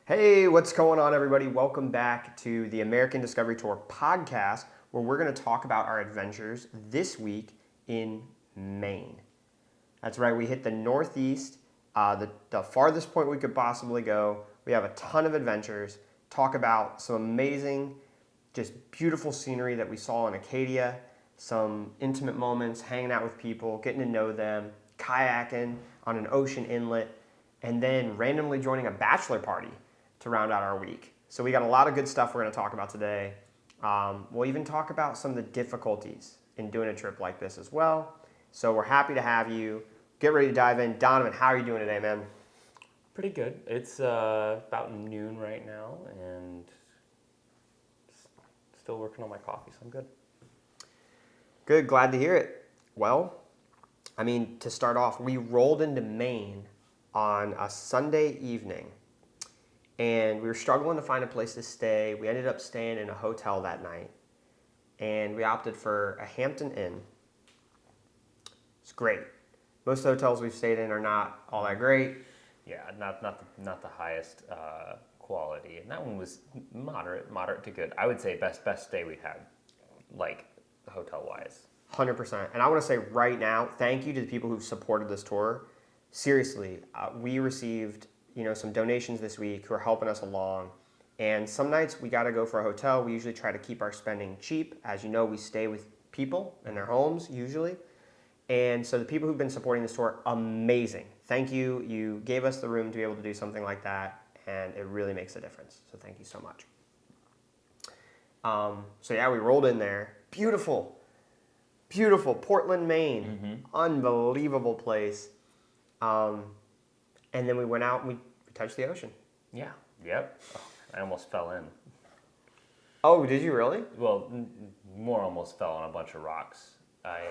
Hey, what's going on, everybody? Welcome back to the American Discovery Tour podcast, where we're going to talk about our adventures this week in Maine. That's right, we hit the Northeast, the farthest point we could possibly go. We have a ton of adventures, talk about some amazing, just beautiful scenery that we saw in Acadia, some intimate moments, hanging out with people, getting to know them, kayaking on an ocean inlet, and then randomly joining a bachelor party to round out our week. So we got a lot of good stuff we're going to talk about today. We'll even talk about some of the difficulties in doing a trip like this as well. So we're happy to have you. Get ready to dive in. Donovan, how are you doing today, man? Pretty good. It's about noon right now, and still working on my coffee, so I'm good. Good, glad to hear it. Well, to start off, we rolled into Maine on a Sunday evening, and we were struggling to find a place to stay. We ended up staying in a hotel that night, and we opted for a Hampton Inn. It's great. Most of the hotels we've stayed in are not all that great. Yeah, not the highest quality, and that one was moderate to good. I would say best day we've had, like hotel wise. 100%. And I want to say right now, thank you to the people who've supported this tour. Seriously, we received some donations this week who are helping us along. And some nights we got to go for a hotel. We usually try to keep our spending cheap. As you know, we stay with people in their homes usually. And so the people who've been supporting this tour, amazing. Thank you. You gave us the room to be able to do something like that, and it really makes a difference. So thank you so much. We rolled in there. Beautiful Portland, Maine. Mm-hmm. Unbelievable place. And then we went out and we touched the ocean. Yeah. Yep. Oh, I almost fell in. Oh, did you really? Well, more almost fell on a bunch of rocks. I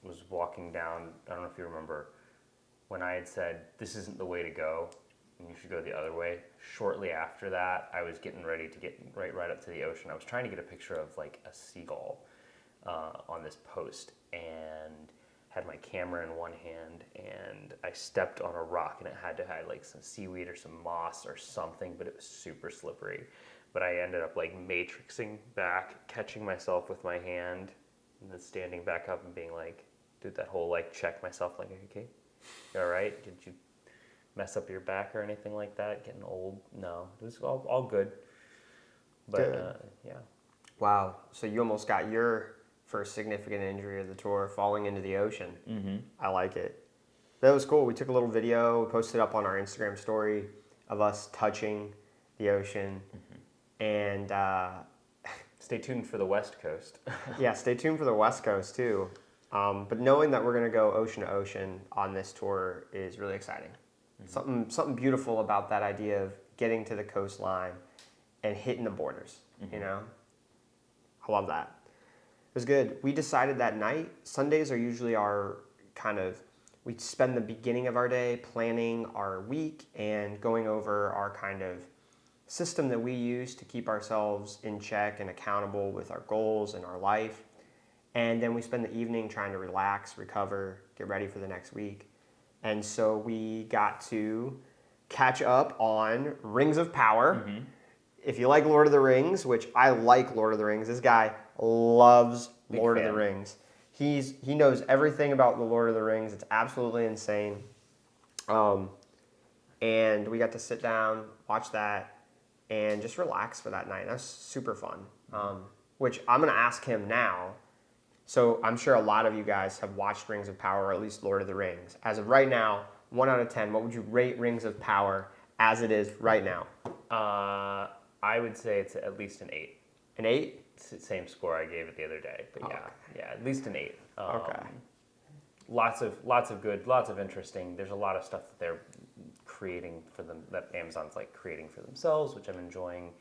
was walking down. I don't know if you remember when I had said this isn't the way to go, and you should go the other way. Shortly after that, I was getting ready to get right up to the ocean. I was trying to get a picture of like a seagull on this post, and had my camera in one hand, and I stepped on a rock, and it had to have like some seaweed or some moss or something, but it was super slippery. But I ended up like matrixing back, catching myself with my hand, and then standing back up and being like, did that whole like check myself, like, okay, you all right? Did you mess up your back or anything like that? Getting old? No, it was all good. But yeah. Wow. So you almost got your first significant injury of the tour, falling into the ocean. Mm-hmm. I like it. That was cool. We took a little video, posted up on our Instagram story of us touching the ocean. Mm-hmm. And stay tuned for the West Coast. yeah, stay tuned for the West Coast too. But knowing that we're going to go ocean to ocean on this tour is really exciting. Mm-hmm. Something beautiful about that idea of getting to the coastline and hitting the borders, Mm-hmm. I love that. It was good. We decided that night, Sundays are usually our we spend the beginning of our day planning our week and going over our kind of system that we use to keep ourselves in check and accountable with our goals and our life. And then we spend the evening trying to relax, recover, get ready for the next week. And so we got to catch up on Rings of Power. Mm-hmm. If you like Lord of the Rings, which I like Lord of the Rings, this guy loves Big Lord fan. of the Rings. He knows everything about the Lord of the Rings. It's absolutely insane. And we got to sit down, watch that, and just relax for that night. That's super fun. Which I'm going to ask him now. So I'm sure a lot of you guys have watched Rings of Power, or at least Lord of the Rings. As of right now, 1 out of 10, what would you rate Rings of Power as it is right now? I would say it's at least an 8. An 8? Same score I gave it the other day, but Okay. yeah, at least an 8. Okay. Lots of good, lots of interesting. There's a lot of stuff that they're creating for them, that Amazon's like creating for themselves, which I'm enjoying.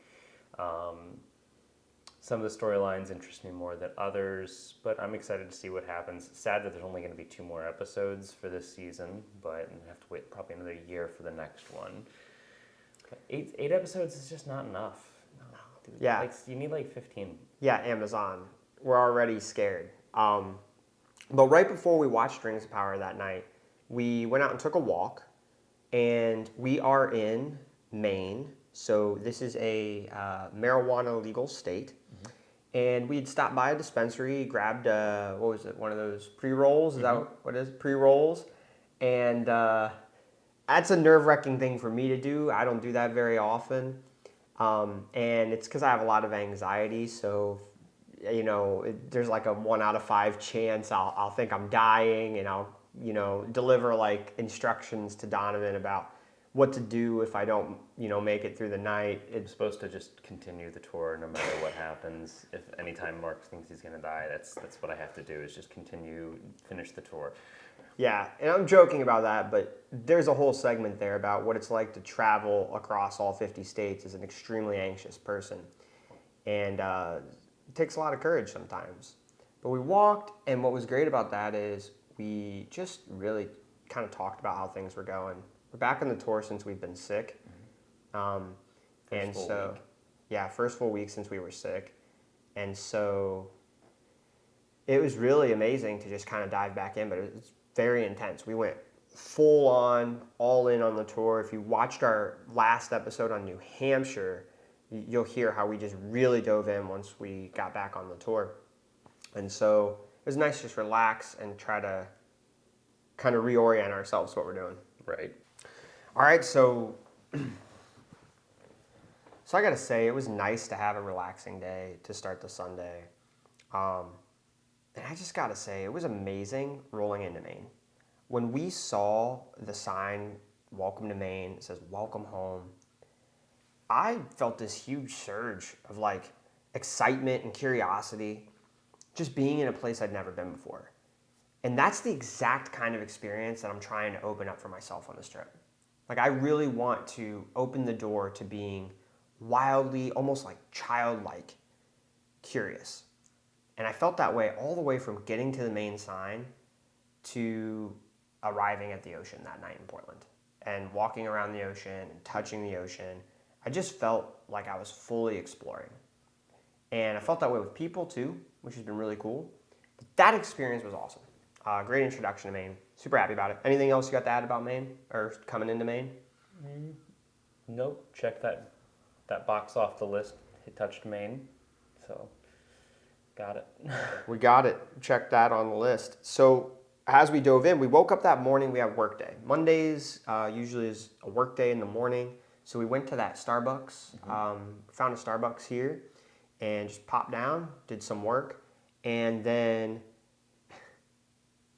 Some of the storylines interest me more than others, but I'm excited to see what happens. Sad that there's only going to be 2 more episodes for this season, but I have to wait probably another year for the next one. 8 episodes is just not enough. No, dude. Yeah. You need like 15. Yeah, Amazon. We're already scared. But right before we watched Rings of Power that night, we went out and took a walk, and we are in Maine. So this is a marijuana legal state. And we'd stopped by a dispensary, grabbed, what was it, one of those pre-rolls? Is that what it is? Pre-rolls. And that's a nerve-wracking thing for me to do. I don't do that very often. And it's because I have a lot of anxiety. So, there's like a 1 out of 5 chance I'll think I'm dying, and I'll, deliver like instructions to Donovan about what to do if I don't, make it through the night. It's supposed to just continue the tour no matter what happens. If anytime Mark thinks he's gonna die, that's what I have to do, is just finish the tour. Yeah, and I'm joking about that, but there's a whole segment there about what it's like to travel across all 50 states as an extremely anxious person. And it takes a lot of courage sometimes. But we walked, and what was great about that is we just really kind of talked about how things were going. We're back on the tour since we've been sick. And so, yeah, first full week since we were sick. And so it was really amazing to just kind of dive back in, but it was very intense. We went full on, all in on the tour. If you watched our last episode on New Hampshire, you'll hear how we just really dove in once we got back on the tour. And so it was nice to just relax and try to kind of reorient ourselves to what we're doing. Right. All right, so I got to say, it was nice to have a relaxing day to start the Sunday. And I just got to say, it was amazing rolling into Maine. When we saw the sign, "Welcome to Maine," it says, "Welcome home," I felt this huge surge of like excitement and curiosity, just being in a place I'd never been before. And that's the exact kind of experience that I'm trying to open up for myself on this trip. Like, I really want to open the door to being wildly, almost like childlike, curious. And I felt that way all the way from getting to the Maine sign to arriving at the ocean that night in Portland and walking around the ocean and touching the ocean. I just felt like I was fully exploring. And I felt that way with people too, which has been really cool. But that experience was awesome. Great introduction to Maine. Super happy about it. Anything else you got to add about Maine or coming into Maine? Nope. Check that box off the list. It touched Maine. So, got it. We got it. Check that on the list. So as we dove in, we woke up that morning. We have work day. Mondays usually is a work day in the morning. So we went to that Starbucks. Found a Starbucks here and just popped down, did some work, and then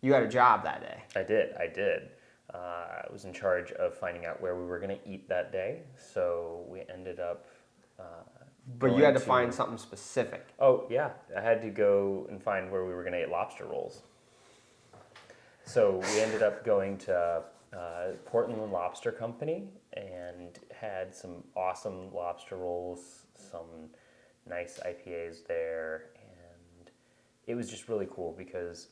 you had a job that day. I did. I was in charge of finding out where we were going to eat that day, so we ended up But you had to find something specific. Oh, yeah. I had to go and find where we were going to eat lobster rolls. So we ended up going to Portland Lobster Company and had some awesome lobster rolls, some nice IPAs there, and it was just really cool because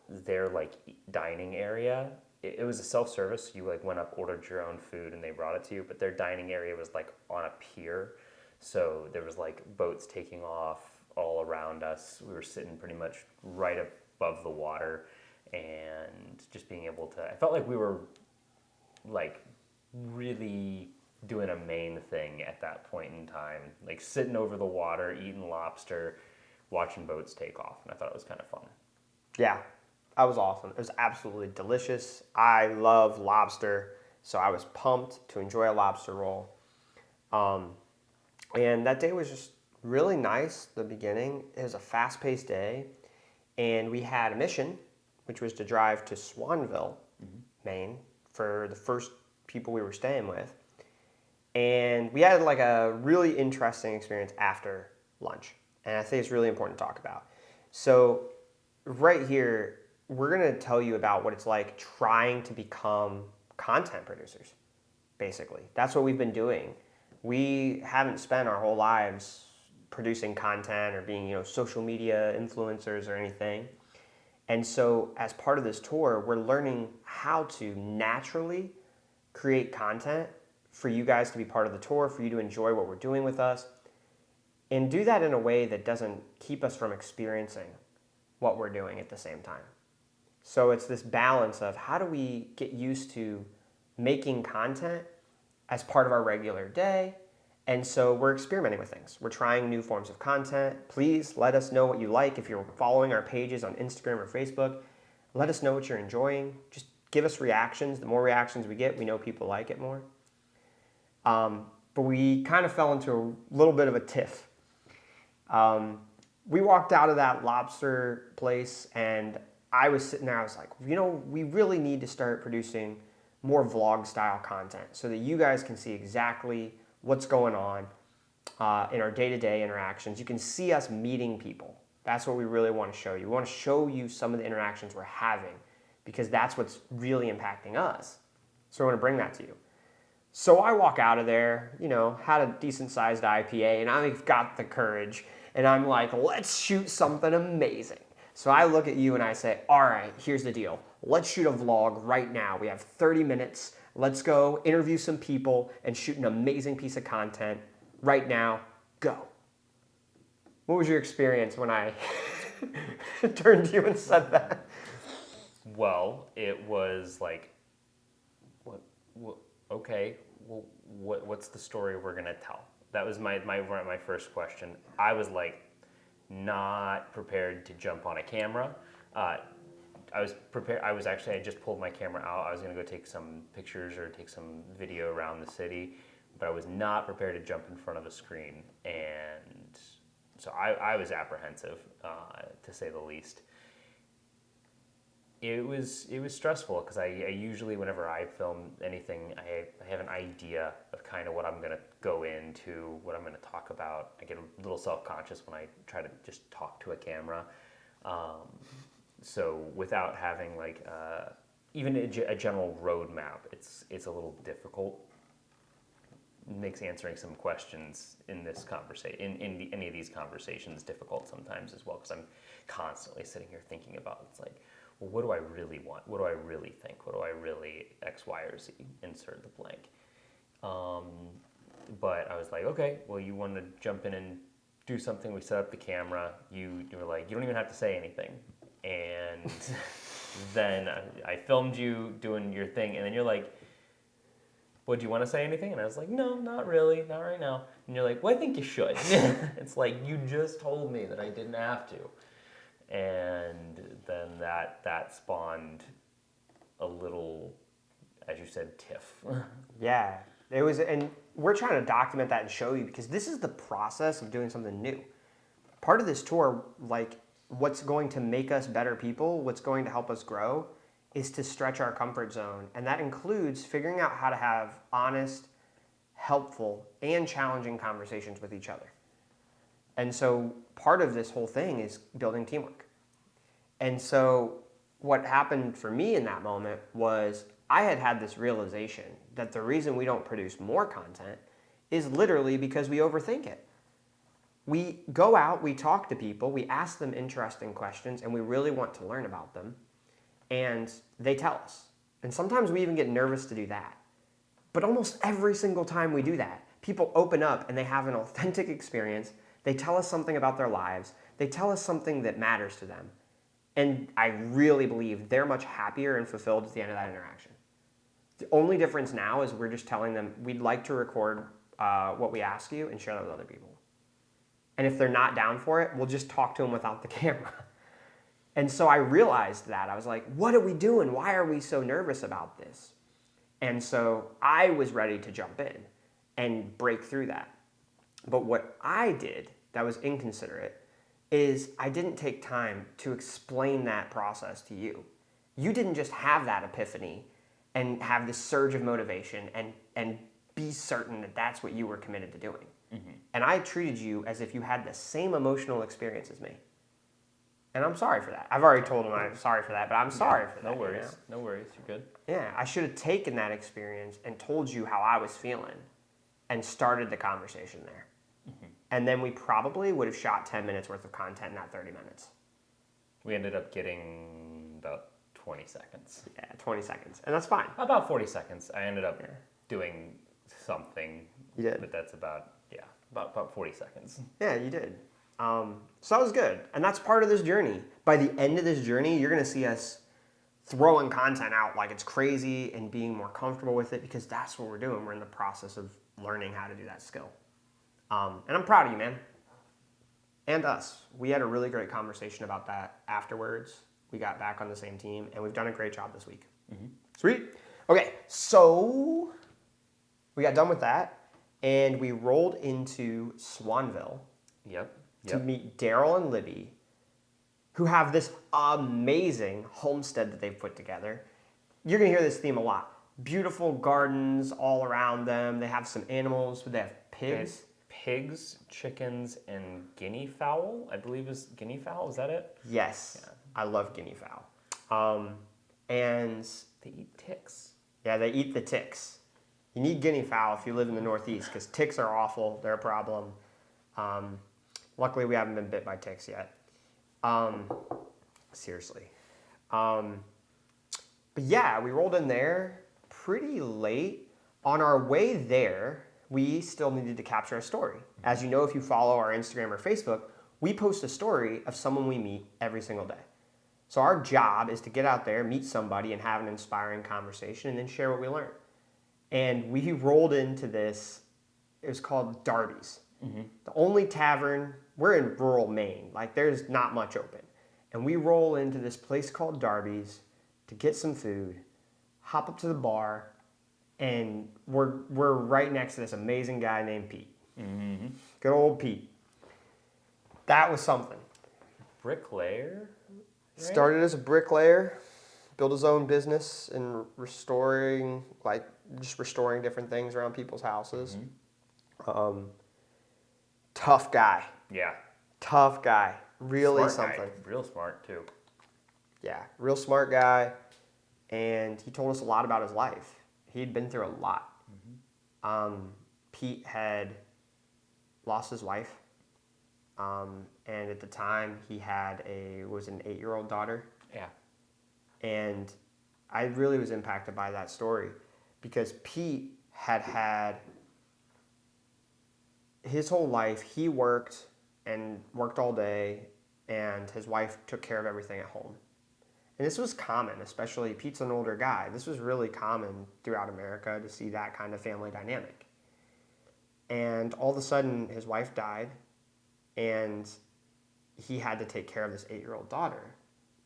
their like dining area, it was a self-service. You like went up, ordered your own food, and they brought it to you. But their dining area was like on a pier, so there was like boats taking off all around us. We were sitting pretty much right above the water, and just being able to. I felt like we were like really doing a Maine thing at that point in time, like sitting over the water, eating lobster, watching boats take off, and I thought it was kind of fun. Yeah, that was awesome. It was absolutely delicious. I love lobster, so I was pumped to enjoy a lobster roll. And that day was just really nice, the beginning. It was a fast-paced day, and we had a mission, which was to drive to Swanville, Maine, for the first people we were staying with. And we had like a really interesting experience after lunch, and I think it's really important to talk about. So right here, we're going to tell you about what it's like trying to become content producers, basically. That's what we've been doing. We haven't spent our whole lives producing content or being, social media influencers or anything. And so as part of this tour, we're learning how to naturally create content for you guys to be part of the tour, for you to enjoy what we're doing with us, and do that in a way that doesn't keep us from experiencing what we're doing at the same time. So it's this balance of how do we get used to making content as part of our regular day. And so we're experimenting with things. We're trying new forms of content. Please let us know what you like. If you're following our pages on Instagram or Facebook, let us know what you're enjoying. Just give us reactions. The more reactions we get, we know people like it more. But we kind of fell into a little bit of a tiff. We walked out of that lobster place and I was sitting there, I was like, we really need to start producing more vlog style content so that you guys can see exactly what's going on in our day-to-day interactions. You can see us meeting people. That's what we really want to show you. We want to show you some of the interactions we're having because that's what's really impacting us. So we want to bring that to you. So I walk out of there, had a decent-sized IPA, and I've got the courage, and I'm like, let's shoot something amazing. So I look at you and I say, all right, here's the deal. Let's shoot a vlog right now. We have 30 minutes. Let's go interview some people and shoot an amazing piece of content right now. Go. What was your experience when I turned to you and said that? Well, it was like, okay, well, what's the story we're gonna tell? That was my first question. I was like, not prepared to jump on a camera. I was prepared. I just pulled my camera out. I was gonna go take some pictures or take some video around the city, but I was not prepared to jump in front of a screen, and so I was apprehensive, to say the least. It was stressful because I usually, whenever I film anything, I have an idea of kind of what I'm going to go into, what I'm going to talk about. I get a little self-conscious when I try to just talk to a camera. So without having even a general roadmap, it's a little difficult. It makes answering some questions in this conversation, in any of these conversations, difficult sometimes as well because I'm constantly sitting here thinking about it's like, well, what do I really want? What do I really think? What do I really X, Y, or Z? Insert the blank. But I was like, okay, well, you want to jump in and do something. We set up the camera. You were like, you don't even have to say anything. And then I filmed you doing your thing. And then you're like, well, do you want to say anything? And I was like, no, not really. Not right now. And you're like, well, I think you should. It's like, you just told me that I didn't have to. And then that spawned a little, as you said, tiff. Yeah, it was, and we're trying to document that and show you because this is the process of doing something new. Part of this tour, like what's going to make us better people, what's going to help us grow, is to stretch our comfort zone. And that includes figuring out how to have honest, helpful, and challenging conversations with each other. And so part of this whole thing is building teamwork. And so what happened for me in that moment was I had this realization that the reason we don't produce more content is literally because we overthink it. We go out, we talk to people, we ask them interesting questions, and we really want to learn about them, and they tell us. And sometimes we even get nervous to do that. But almost every single time we do that, people open up and they have an authentic experience. They tell us something about their lives. They tell us something that matters to them. And I really believe they're much happier and fulfilled at the end of that interaction. The only difference now is we're just telling them we'd like to record what we ask you and share that with other people. And if they're not down for it, we'll just talk to them without the camera. And so I realized that. I was like, what are we doing? Why are we so nervous about this? And so I was ready to jump in and break through that. But what I did that was inconsiderate is I didn't take time to explain that process to you. You didn't just have that epiphany and have this surge of motivation and be certain that that's what you were committed to doing. Mm-hmm. And I treated you as if you had the same emotional experience as me. And I'm sorry for that. I've already told him I'm sorry for that, but I'm sorry for that. No worries. No worries. You're good. Yeah, I should have taken that experience and told you how I was feeling and started the conversation there. Mm-hmm. And then we probably would have shot 10 minutes worth of content in that 30 minutes. We ended up getting about 20 seconds. Yeah, 20 seconds. And that's fine. About 40 seconds. I ended up doing something. You did? But that's about 40 seconds. Yeah, you did. So that was good. And that's part of this journey. By the end of this journey, you're going to see us throwing content out like it's crazy and being more comfortable with it because that's what we're doing. We're in the process of learning how to do that skill. And I'm proud of you, man. And us. We had a really great conversation about that afterwards. We got back on the same team, and we've done a great job this week. Mm-hmm. Sweet. Okay, so we got done with that, and we rolled into Swanville to meet Daryl and Libby, who have this amazing homestead that they've put together. You're going to hear this theme a lot. Beautiful gardens all around them. They have some animals. They have pigs. Pigs, chickens, and guinea fowl. I believe is guinea fowl. Is that it? Yes. Yeah. I love guinea fowl. And they eat ticks. Yeah, they eat the ticks. You need guinea fowl if you live in the Northeast because ticks are awful. They're a problem. Luckily, we haven't been bit by ticks yet. Seriously. But yeah, we rolled in there pretty late. On our way there, we still needed to capture a story. As you know, if you follow our Instagram or Facebook, we post a story of someone we meet every single day. So our job is to get out there, meet somebody, and have an inspiring conversation, and then share what we learned. And we rolled into this, it was called Darby's. Mm-hmm. The only tavern, we're in rural Maine, like there's not much open. And we roll into this place called Darby's to get some food, hop up to the bar, and we're right next to this amazing guy named Pete. Mm-hmm. Good old Pete. That was something. Bricklayer? Right? Started as a bricklayer, built his own business in restoring different things around people's houses. Mm-hmm. Tough guy. Yeah. Tough guy. Really smart something. Guy. Real smart, too. Yeah, real smart guy. And he told us a lot about his life. He'd been through a lot. Mm-hmm. Pete had lost his wife. And at the time, he had an 8-year-old daughter. Yeah. And I really was impacted by that story because Pete had his whole life, he worked all day, and his wife took care of everything at home. And this was common, especially Pete's an older guy. This was really common throughout America to see that kind of family dynamic. And all of a sudden, his wife died, and he had to take care of this 8-year-old daughter.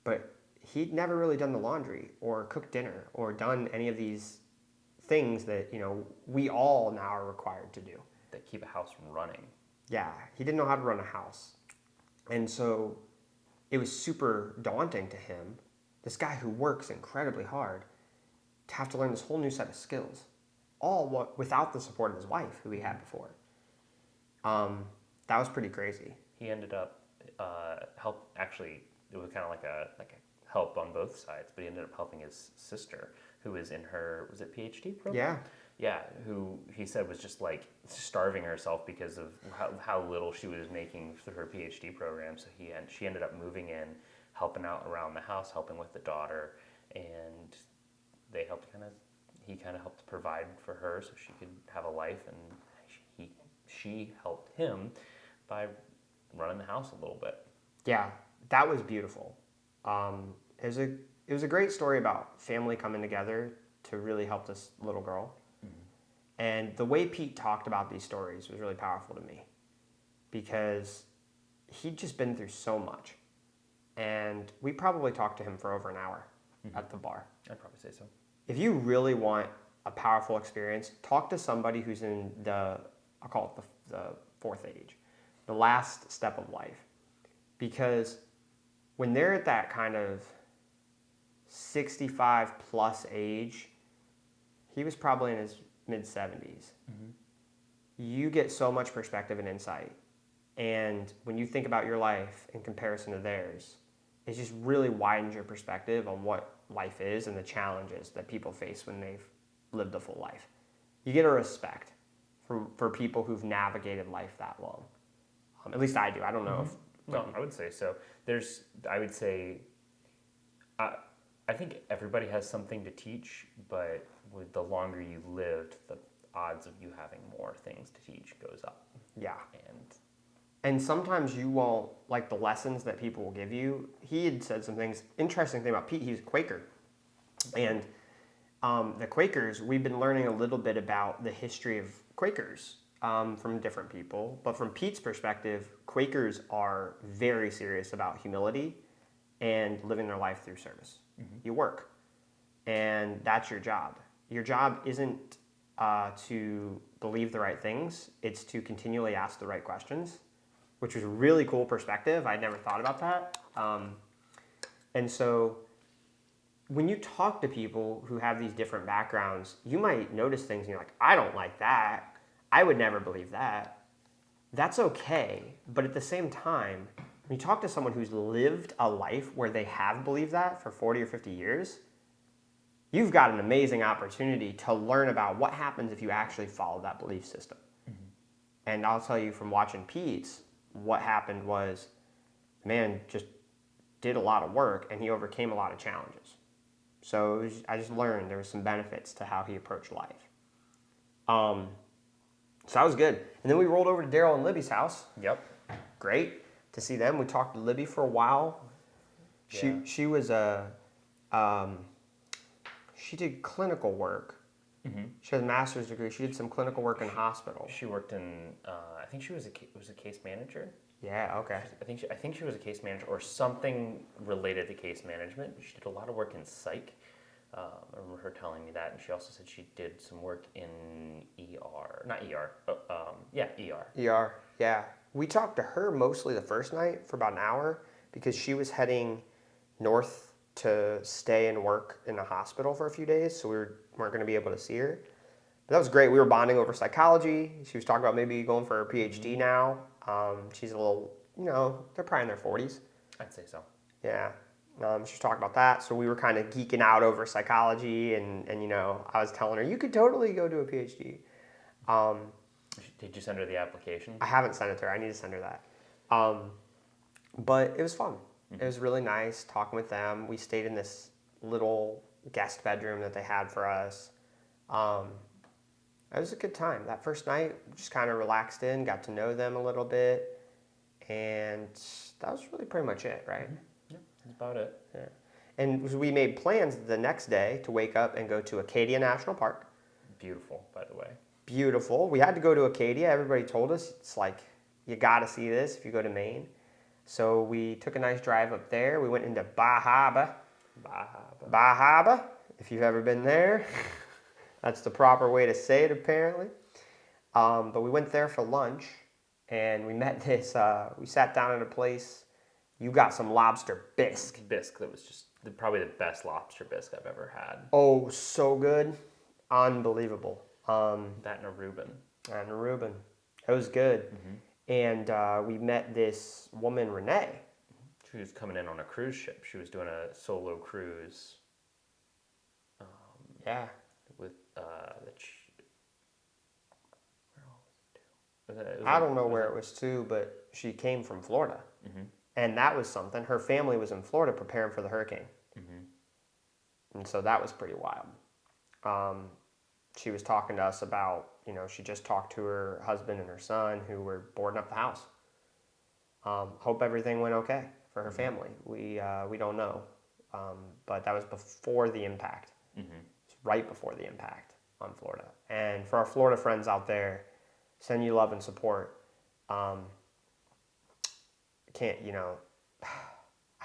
But he'd never really done the laundry or cooked dinner or done any of these things that, we all now are required to do. That keep a house running. Yeah, he didn't know how to run a house. And so it was super daunting to him, this guy who works incredibly hard, to have to learn this whole new set of skills, without the support of his wife, who he had before. That was pretty crazy. He ended up it was kind of like a help on both sides, but he ended up helping his sister, who was in her, was it PhD program? Yeah. Yeah, who he said was just like starving herself because of how little she was making through her PhD program. So she ended up moving in, helping out around the house, helping with the daughter, and they helped he helped provide for her so she could have a life, and she helped him by running the house a little bit. Yeah, that was beautiful. It was a great story about family coming together to really help this little girl. Mm-hmm. And the way Pete talked about these stories was really powerful to me because he'd just been through so much. And we probably talked to him for over an hour at the bar. I'd probably say so. If you really want a powerful experience, talk to somebody who's in I'll call it the fourth age, the last step of life. Because when they're at that kind of 65 plus age, he was probably in his mid-70s. Mm-hmm. You get so much perspective and insight. And when you think about your life in comparison to theirs, it just really widens your perspective on what life is and the challenges that people face when they've lived a full life. You get a respect for people who've navigated life that long. At least I do. I don't know if... No, I would say so. I think everybody has something to teach, but with the longer you lived, the odds of you having more things to teach goes up. Yeah. And sometimes you won't, like the lessons that people will give you. He had said some things, interesting thing about Pete, he was a Quaker. And the Quakers, we've been learning a little bit about the history of Quakers from different people. But from Pete's perspective, Quakers are very serious about humility and living their life through service. You work, and that's your job. Your job isn't to believe the right things, it's to continually ask the right questions, which was a really cool perspective. I'd never thought about that. And so when you talk to people who have these different backgrounds, you might notice things and you're like, I don't like that. I would never believe that. That's okay. But at the same time, when you talk to someone who's lived a life where they have believed that for 40 or 50 years, you've got an amazing opportunity to learn about what happens if you actually follow that belief system. And I'll tell you from watching Pete's, what happened was, man just did a lot of work and he overcame a lot of challenges. So I just learned there was some benefits to how he approached life. So that was good. And then we rolled over to Daryl and Libby's house. Yep. Great to see them. We talked to Libby for a while. She was she did clinical work. She has a master's degree. She did some clinical work in hospital. She worked in. I think she was a case manager. Yeah. Okay. I think she was a case manager or something related to case management. She did a lot of work in psych. I remember her telling me that, and she also said she did some work in ER, not ER, but ER. ER. Yeah. We talked to her mostly the first night for about an hour because she was heading north to stay and work in a hospital for a few days, so we weren't going to be able to see her. But that was great. We were bonding over psychology. She was talking about maybe going for her PhD now. She's a little, they're probably in their 40s. I'd say so. Yeah. She was talking about that, so we were kind of geeking out over psychology, and I was telling her, you could totally go do a PhD. Did you send her the application? I haven't sent it to her. I need to send her that. But it was fun. It was really nice talking with them. We stayed in this little guest bedroom that they had for us. It was a good time. That first night, just kind of relaxed in, got to know them a little bit, and that was really pretty much it, right? Yeah, that's about it. Yeah. And we made plans the next day to wake up and go to Acadia National Park. Beautiful, by the way. Beautiful. We had to go to Acadia. Everybody told us, it's like, you got to see this if you go to Maine. So we took a nice drive up there. We went into Bahaba, if you've ever been there. That's the proper way to say it, apparently. But we went there for lunch, and we met this, we sat down at a place. You got some lobster bisque. Bisque, that was just probably the best lobster bisque I've ever had. Oh, so good. Unbelievable. That and a Reuben. It was good. And we met this woman, Renee. She was coming in on a cruise ship. She was doing a solo cruise. Yeah. With I don't know where it was to, but she came from Florida. And that was something. Her family was in Florida preparing for the hurricane. And so that was pretty wild. She was talking to us about, she just talked to her husband and her son who were boarding up the house. Hope everything went okay for her family. We don't know. But that was before the impact. It's right before the impact on Florida. And for our Florida friends out there, send you love and support. I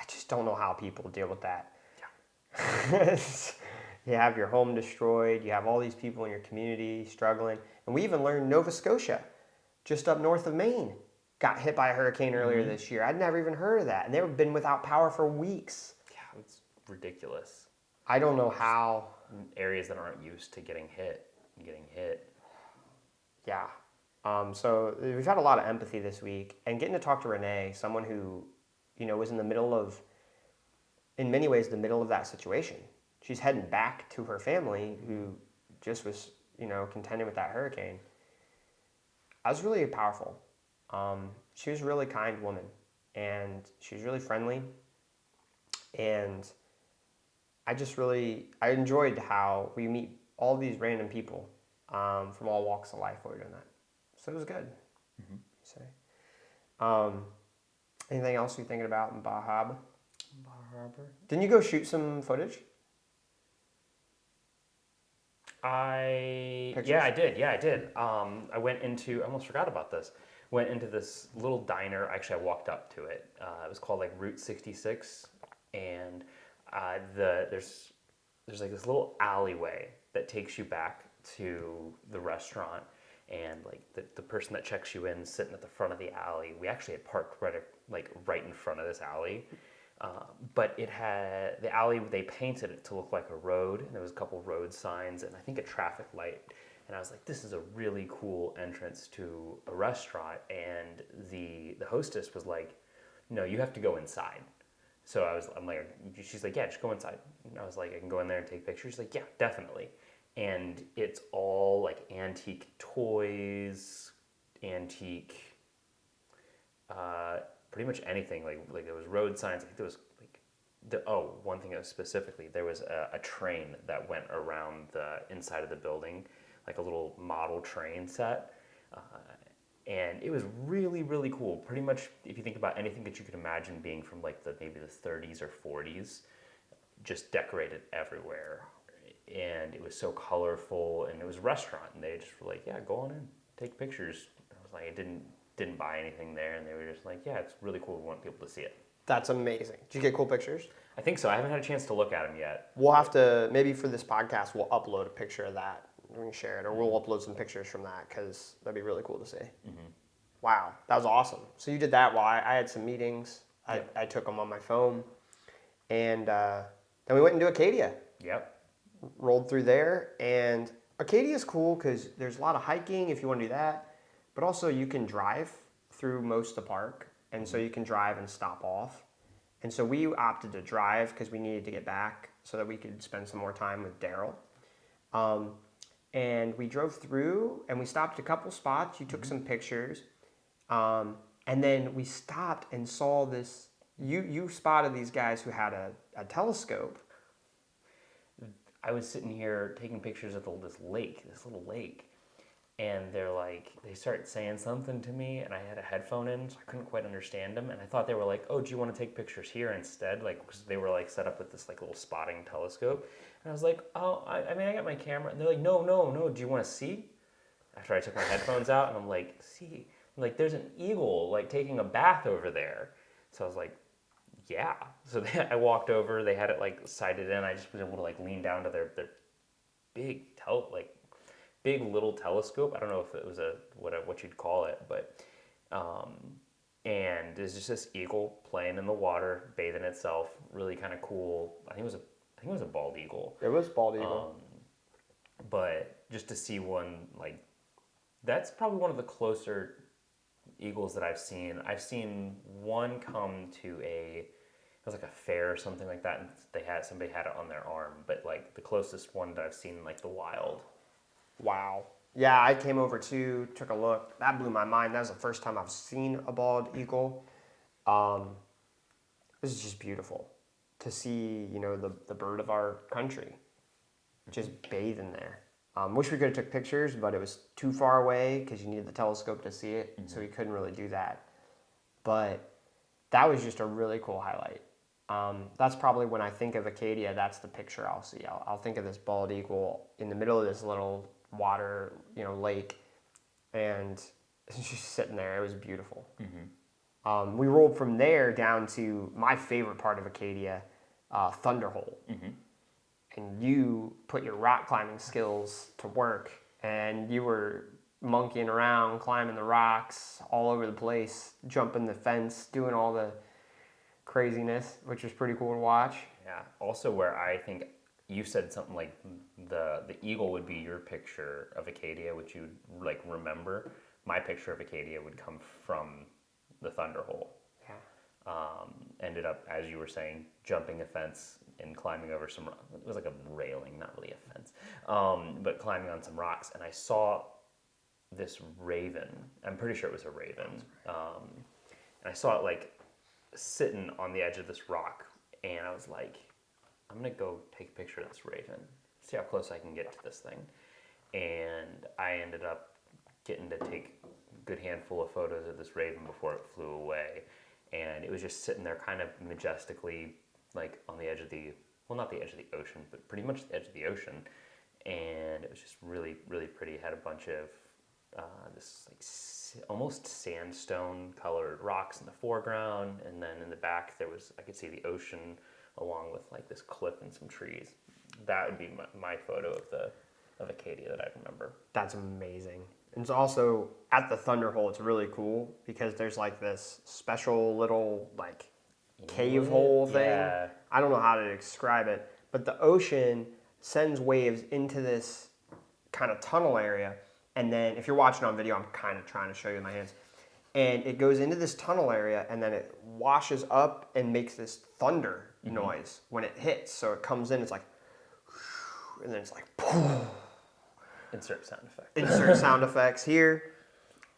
just don't know how people deal with that. Yeah. You have your home destroyed. You have all these people in your community struggling. And we even learned Nova Scotia, just up north of Maine, got hit by a hurricane earlier this year. I'd never even heard of that. And they've been without power for weeks. Yeah, it's ridiculous. I don't know how. Areas that aren't used to getting hit. Yeah. So we've had a lot of empathy this week. And getting to talk to Renee, someone who, was in the middle of, in many ways, the middle of that situation. She's heading back to her family who just was, contending with that hurricane. I was really powerful. She was a really kind woman, and she was really friendly. And I enjoyed how we meet all these random people from all walks of life while we're doing that. So it was good. Anything else you're thinking about in Bahab? Bar Harbor. Didn't you go shoot some footage? Pictures? I did. Yeah, I did. I almost forgot about this. Went into this little diner. Actually, I walked up to it. It was called like Route 66, and there's like this little alleyway that takes you back to the restaurant, and like the person that checks you in is sitting at the front of the alley. We actually had parked right in front of this alley. But it had the alley. They painted it to look like a road, and there was a couple road signs, and I think a traffic light. And I was like, "This is a really cool entrance to a restaurant." And the hostess was like, "No, you have to go inside." So I'm like, she's like, "Yeah, just go inside." And I was like, "I can go in there and take pictures." She's like, "Yeah, definitely." And it's all like antique toys, antique pretty much anything. Like there was road signs. I think there was like one thing that was specifically there was a train that went around the inside of the building, like a little model train set, and it was really really cool. Pretty much if you think about anything that you could imagine being from like maybe the 30s or 40s, just decorated everywhere, and it was so colorful. And it was a restaurant, and they just were like, "Yeah, go on in, take pictures." I was like, I didn't buy anything there, and they were just like, "Yeah, it's really cool. We want people to see it." That's amazing. Did you get cool pictures? I think so. I haven't had a chance to look at them yet. We'll have to, maybe for this podcast, we'll upload a picture of that. We can share it, or we'll upload some pictures from that because that'd be really cool to see. Mm-hmm. Wow, that was awesome. So you did that while I had some meetings. I took them on my phone. And then we went into Acadia. Yep. Rolled through there. And Acadia is cool because there's a lot of hiking if you want to do that. But also you can drive through most of the park. And so you can drive and stop off. And so we opted to drive because we needed to get back so that we could spend some more time with Daryl. And we drove through and we stopped at a couple spots. You took some pictures. And then we stopped and saw this. You spotted these guys who had a telescope. I was sitting here taking pictures of this little lake. And they started saying something to me, and I had a headphone in, so I couldn't quite understand them. And I thought they were like, "Oh, do you want to take pictures here instead?" Like, because they were like set up with this like little spotting telescope. And I was like, "Oh, I mean, I got my camera." And they're like, "No, no, no. Do you want to see?" After I took my headphones out, and I'm like, "See?" I'm like, "There's an eagle like taking a bath over there." So I was like, "Yeah." So I walked over. They had it like sighted in. I just was able to like lean down to their big big little telescope. I don't know if it was what you'd call it, but and there's just this eagle playing in the water, bathing itself. Really kind of cool. I think it was a bald eagle. It was bald eagle. But just to see one like that's probably one of the closer eagles that I've seen. I've seen one come to it was like a fair or something like that, and somebody had it on their arm. But like the closest one that I've seen in like the wild. Wow. Yeah, I came over too, took a look. That blew my mind. That was the first time I've seen a bald eagle. This is just beautiful to see, the bird of our country just bathing there. Wish we could have took pictures, but it was too far away because you needed the telescope to see it, so we couldn't really do that. But that was just a really cool highlight. That's probably when I think of Acadia, that's the picture I'll see. I'll think of this bald eagle in the middle of this little water, lake, and it's just sitting there. It was beautiful. Mm-hmm. We rolled from there down to my favorite part of Acadia, Thunderhole. Mm-hmm. And you put your rock climbing skills to work, and you were monkeying around, climbing the rocks all over the place, jumping the fence, doing all the craziness, which was pretty cool to watch. Yeah. Also, where I think you said something like the eagle would be your picture of Acadia, which you like remember. My picture of Acadia would come from the Thunderhole. Yeah. Ended up, as you were saying, jumping a fence and climbing over some. It was like a railing, not really a fence, but climbing on some rocks. And I saw this raven. I'm pretty sure it was a raven. And I saw it like sitting on the edge of this rock, and I was like, I'm gonna go take a picture of this raven, see how close I can get to this thing. And I ended up getting to take a good handful of photos of this raven before it flew away. And it was just sitting there kind of majestically, like on the edge of not the edge of the ocean, but pretty much the edge of the ocean. and it was just really, really pretty. It had a bunch of this like almost sandstone colored rocks in the foreground, and then in the back I could see the ocean along with like this cliff and some trees. That would be my photo of Acadia that I remember. That's amazing. And it's also at the Thunder Hole. It's really cool because there's like this special little like cave hole thing. Yeah. I don't know how to describe it, but the ocean sends waves into this kind of tunnel area. And then if you're watching on video, I'm kind of trying to show you in my hands. And it goes into this tunnel area and then it washes up and makes this thunder noise when it hits. So it comes in, it's like, and then it's like, Insert sound effect. insert sound effects here.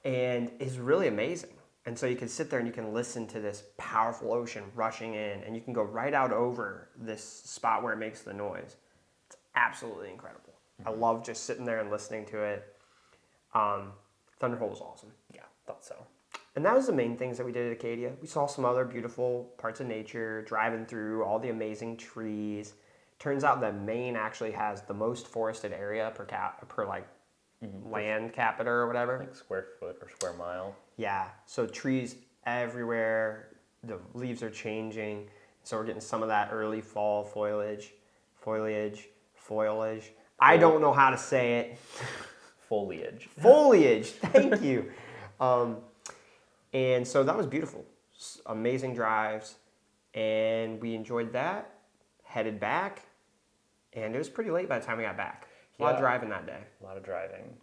And it's really amazing. And so you can sit there and you can listen to this powerful ocean rushing in, and you can go right out over this spot where it makes the noise. It's absolutely incredible. I love just sitting there and listening to it. Thunder Hole was awesome. Yeah, thought so. And that was the main things that we did at Acadia. We saw some other beautiful parts of nature, driving through all the amazing trees. Turns out that Maine actually has the most forested area per land capita or whatever. Like square foot or square mile. Yeah, so trees everywhere. The leaves are changing. So we're getting some of that early fall foliage. I don't know how to say it. Foliage. Foliage, thank you. And so that was beautiful. Amazing drives. And we enjoyed that. Headed back. And it was pretty late by the time we got back. A lot of driving that day. A lot of driving.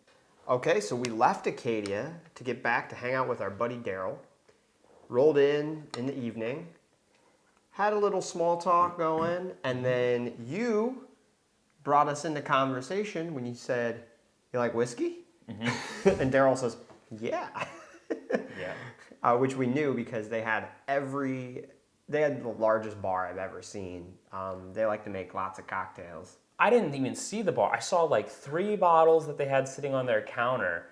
Okay, so we left Acadia to get back to hang out with our buddy Daryl. Rolled in the evening. Had a little small talk going. And then you brought us into conversation when you said, "You like whiskey?" And Daryl says, "Yeah." Yeah. Which we knew because they had the largest bar I've ever seen. They like to make lots of cocktails. I didn't even see the bar. I saw like 3 bottles that they had sitting on their counter.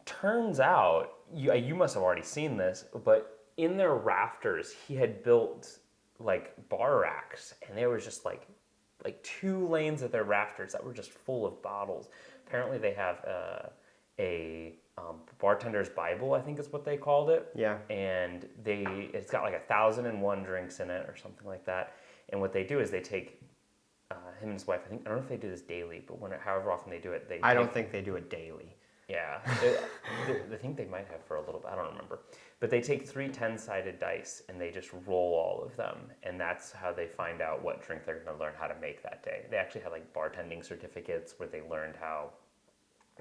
Turns out, you must have already seen this, but in their rafters, he had built like bar racks, and they were just like 2 lanes of their rafters that were just full of bottles. Apparently, they have a bartender's Bible, I think is what they called it. Yeah. And it's got like 1,001 drinks in it or something like that. And what they do is they take him and his wife. I don't know if they do this daily, but however often they do it, I don't think they do it daily. Yeah, I think they might have for a little bit. I don't remember. But they take 3 10-sided dice and they just roll all of them, and that's how they find out what drink they're going to learn how to make that day. They actually had like bartending certificates where they learned how.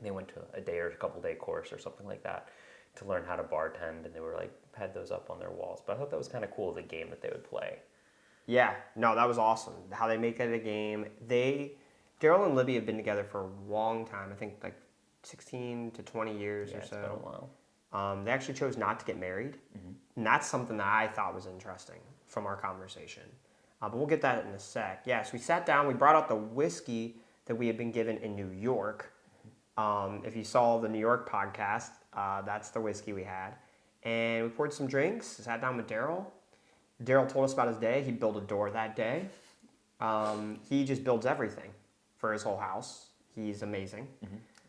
They went to a day or a couple day course or something like that to learn how to bartend, and they were had those up on their walls. But I thought that was kind of cool, the game that they would play. Yeah, no, that was awesome. How they make it a game. Daryl and Libby have been together for a long time. I think like 16 to 20 years or so. It's been a while. They actually chose not to get married, and that's something that I thought was interesting from our conversation. But we'll get that in a sec. Yeah, so we sat down. We brought out the whiskey that we had been given in New York. If you saw the New York podcast, that's the whiskey we had. And we poured some drinks, sat down with Daryl. Daryl told us about his day. He built a door that day. He just builds everything for his whole house. He's amazing.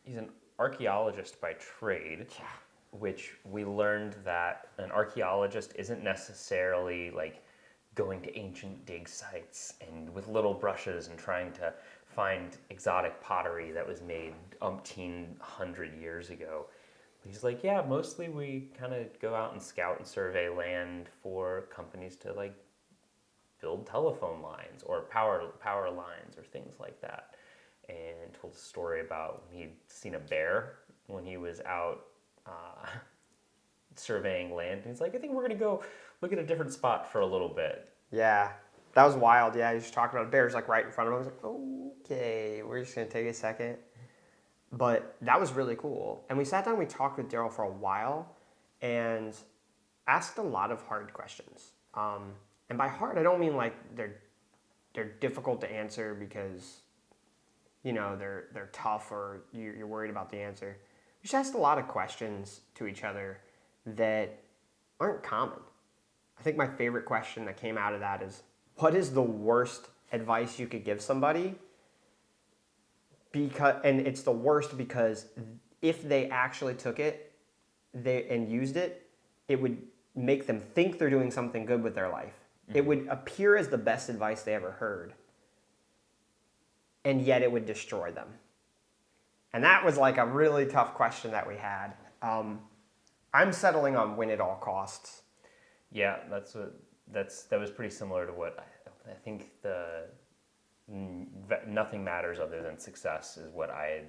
He's an archaeologist by trade, which we learned that an archaeologist isn't necessarily going to ancient dig sites and with little brushes and trying to find exotic pottery that was made 1,800 years ago. He's like, yeah, mostly we kind of go out and scout and survey land for companies to build telephone lines or power lines or things like that. And told a story about when he'd seen a bear when he was out surveying land. And he's like, I think we're going to go look at a different spot for a little bit. Yeah, that was wild. Yeah, he was talking about bears right in front of him. I was like, okay, we're just going to take a second. But that was really cool. And we sat down and we talked with Daryl for a while and asked a lot of hard questions. And by hard, I don't mean they're difficult to answer because, they're tough or you're worried about the answer. We just asked a lot of questions to each other that aren't common. I think my favorite question that came out of that is, what is the worst advice you could give somebody and it's the worst because if they actually took it and used it, it would make them think they're doing something good with their life. Mm-hmm. It would appear as the best advice they ever heard, and yet it would destroy them. And that was like a really tough question that we had. I'm settling on win at all costs. Yeah, that was pretty similar to what I think nothing matters other than success is what I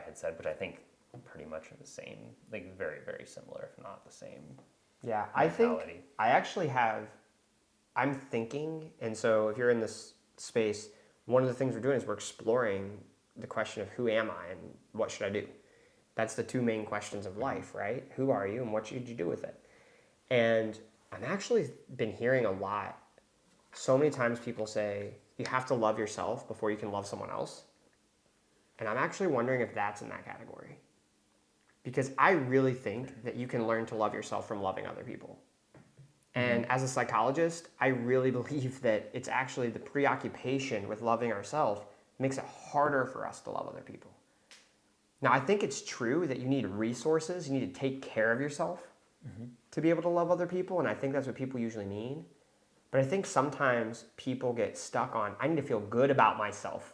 had said, which I think pretty much in the same, like very, very similar, if not the same. Yeah, mentality. I'm thinking, and so if you're in this space, one of the things we're doing is we're exploring the question of who am I and what should I do? That's the two main questions of life, right? Who are you and what should you do with it? And I'm actually been hearing a lot. So many times people say, you have to love yourself before you can love someone else. And I'm actually wondering if that's in that category. Because I really think that you can learn to love yourself from loving other people. And as a psychologist, I really believe that it's actually the preoccupation with loving ourselves makes it harder for us to love other people. Now, I think it's true that you need resources, you need to take care of yourself to be able to love other people, and I think that's what people usually mean. But I think sometimes people get stuck on, I need to feel good about myself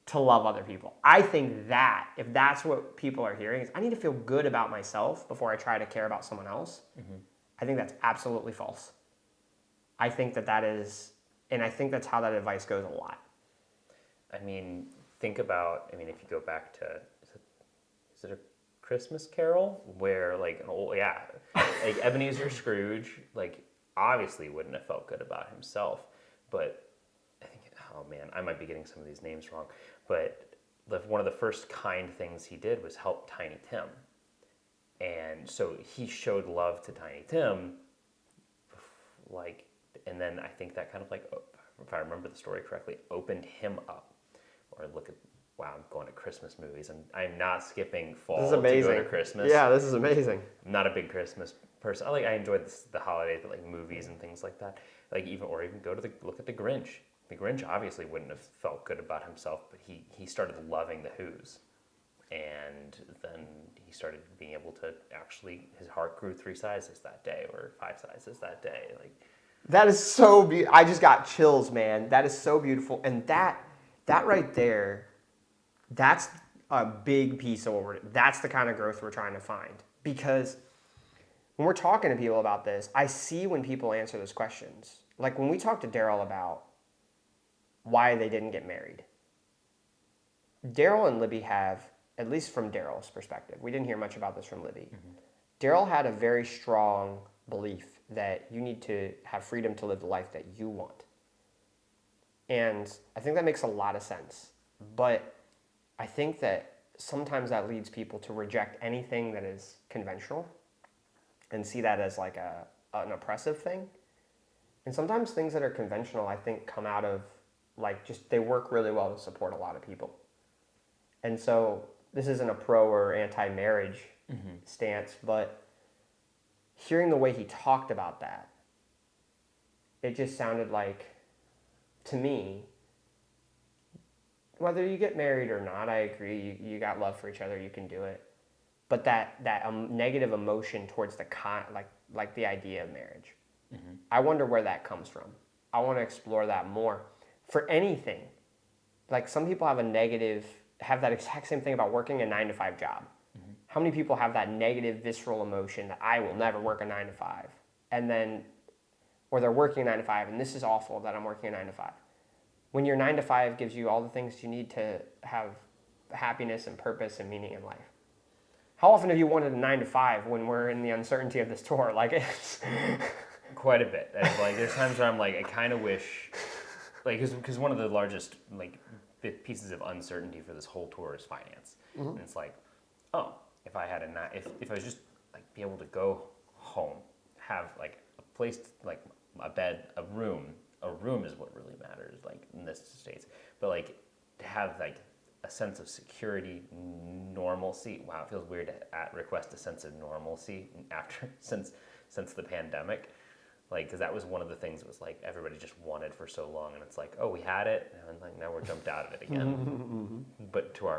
to love other people. I think that, if that's what people are hearing, is I need to feel good about myself before I try to care about someone else. I think that's absolutely false. I think that is, and I think that's how that advice goes a lot. I mean, think about, if you go back to, is it a Christmas Carol? Where, like Ebenezer Scrooge, like, obviously wouldn't have felt good about himself, but I think, oh man, I might be getting some of these names wrong, but one of the first kind things he did was help Tiny Tim. And so he showed love to Tiny Tim, and then I think that kind of if I remember the story correctly, opened him up. Or wow, I'm going to Christmas movies, and I'm not skipping fall this is amazing. to go to Christmas. Yeah, this is amazing. I'm not a big Christmas person. I enjoy the holidays, but movies and things like that. Even go to look at the Grinch. The Grinch obviously wouldn't have felt good about himself, but he started loving the Who's. And then he started being able to his heart grew 3 sizes that day or 5 sizes that day. That is so beautiful. I just got chills, man. That is so beautiful. And that right there, that's a big piece of that's the kind of growth we're trying to find. Because when we're talking to people about this, I see when people answer those questions. Like when we talked to Daryl about why they didn't get married. Daryl and Libby have, at least from Daryl's perspective, we didn't hear much about this from Libby. Daryl had a very strong belief that you need to have freedom to live the life that you want. And I think that makes a lot of sense. But I think that sometimes that leads people to reject anything that is conventional and see that as like an oppressive thing. And sometimes things that are conventional, I think, come out of they work really well to support a lot of people. And so this isn't a pro or anti-marriage stance, but hearing the way he talked about that, it just sounded like, to me, whether you get married or not, I agree, you got love for each other, you can do it. But that negative emotion towards the idea of marriage, I wonder where that comes from. I want to explore that more. For anything, some people have that exact same thing about working a 9-to-5 job. How many people have that negative visceral emotion that I will never work a 9-to-5, and then, or they're working a 9-to-5 and this is awful that I'm working a 9-to-5. When your 9-to-5 gives you all the things you need to have happiness and purpose and meaning in life. How often have you wanted a 9-to-5 when we're in the uncertainty of this tour? It's quite a bit. There's times where I'm I kind of wish, because one of the largest pieces of uncertainty for this whole tour is finance. And it's if I had if I was just be able to go home, have a place, a bed, a room is what really matters, in this states. But to have a sense of security, normalcy. Wow, it feels weird to request a sense of normalcy since the pandemic. Like, because that was one of the things that was like everybody just wanted for so long, and it's like, oh, we had it, and like now we're jumped out of it again, but for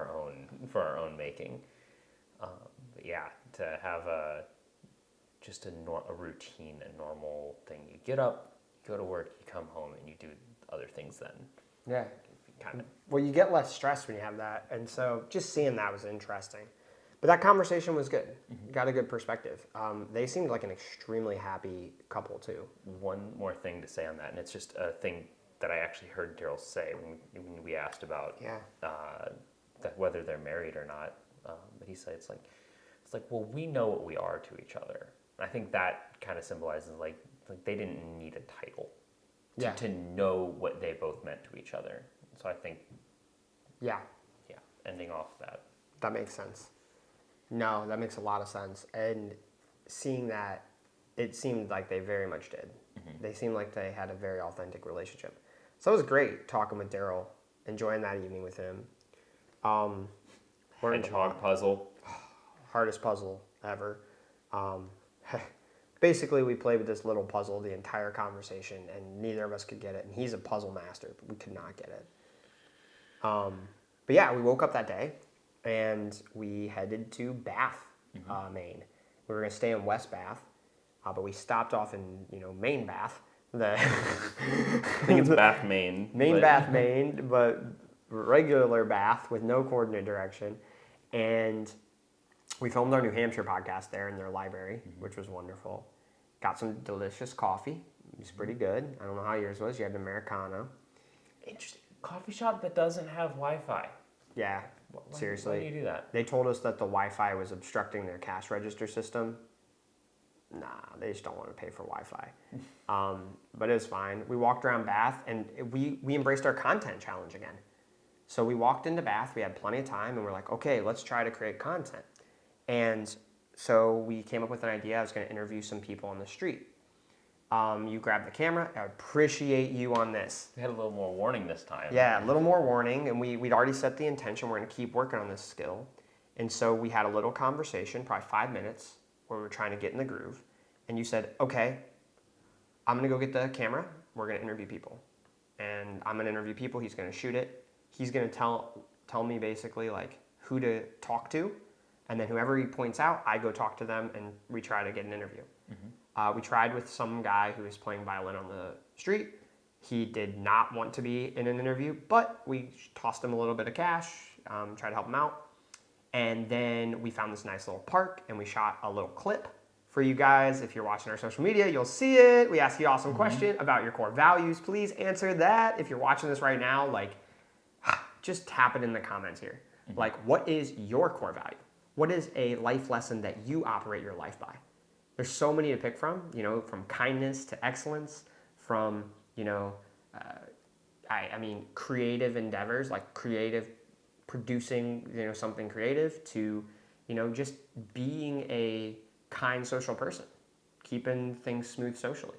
our own making. But yeah, to have a routine, a normal thing. You get up, you go to work, you come home, and you do other things. Then Yeah. kind of Well, you get less stress when you have that. And so just seeing that was interesting. But that conversation was good. Got a good perspective. They seemed like an extremely happy couple, too. one more thing to say on that, and it's just a thing that I actually heard Daryl say when we asked about Yeah. that whether they're married or not. But he said it's like well, we know what we are to each other. And I think that kind of symbolizes like they didn't need a title Yeah. to know what they both meant to each other. So I think Yeah. ending off that. That makes sense. No, that makes a lot of sense. And seeing that, it seemed like they very much did. They seemed like they had a very authentic relationship. So it was great talking with Daryl, enjoying that evening with him. Learned a lot. Hedgehog puzzle. Hardest puzzle ever. Basically, we played with this little puzzle the entire conversation, and neither of us could get it. And he's a puzzle master, but we could not get it. But yeah, we woke up that day, and we headed to Bath, Maine. We were going to stay in West Bath, but we stopped off in Maine Bath. I think it's Bath, Maine. Bath, Maine, but regular Bath with no coordinate direction. And we filmed our New Hampshire podcast there in their library, which was wonderful. Got some delicious coffee. It was pretty good. I don't know how yours was. You had an Americano. Interesting. Coffee shop that doesn't have Wi-Fi. Yeah, seriously. Why do you do that? They told us that the Wi-Fi was obstructing their cash register system. Nah, they just don't want to pay for Wi-Fi. But it was fine. We walked around Bath, and we embraced our content challenge again. So we walked into Bath. We had plenty of time, and we're like, okay, let's try to create content. And so we came up with an idea. I was going to interview some people on the street. You grabbed the camera. I appreciate you on this. We had a little more warning this time. Yeah, a little more warning, and we'd already set the intention. We're going to keep working on this skill. And so we had a little conversation, probably 5 minutes, where we were trying to get in the groove. And you said, okay, I'm going to go get the camera. We're going to interview people. And I'm going to interview people. He's going to shoot it. He's going to tell me basically like who to talk to. And then whoever he points out, I go talk to them, and we try to get an interview. We tried with some guy who was playing violin on the street. He did not want to be in an interview, but we tossed him a little bit of cash, tried to help him out. And then we found this nice little park, and we shot a little clip for you guys. If you're watching our social media, you'll see it. We asked you an awesome question about your core values. Please answer that. If you're watching this right now, like, just tap it in the comments here. Like, what is your core value? What is a life lesson that you operate your life by? There's so many to pick from, from kindness to excellence, from, creative endeavors, like producing, something creative, to, just being a kind social person, keeping things smooth socially.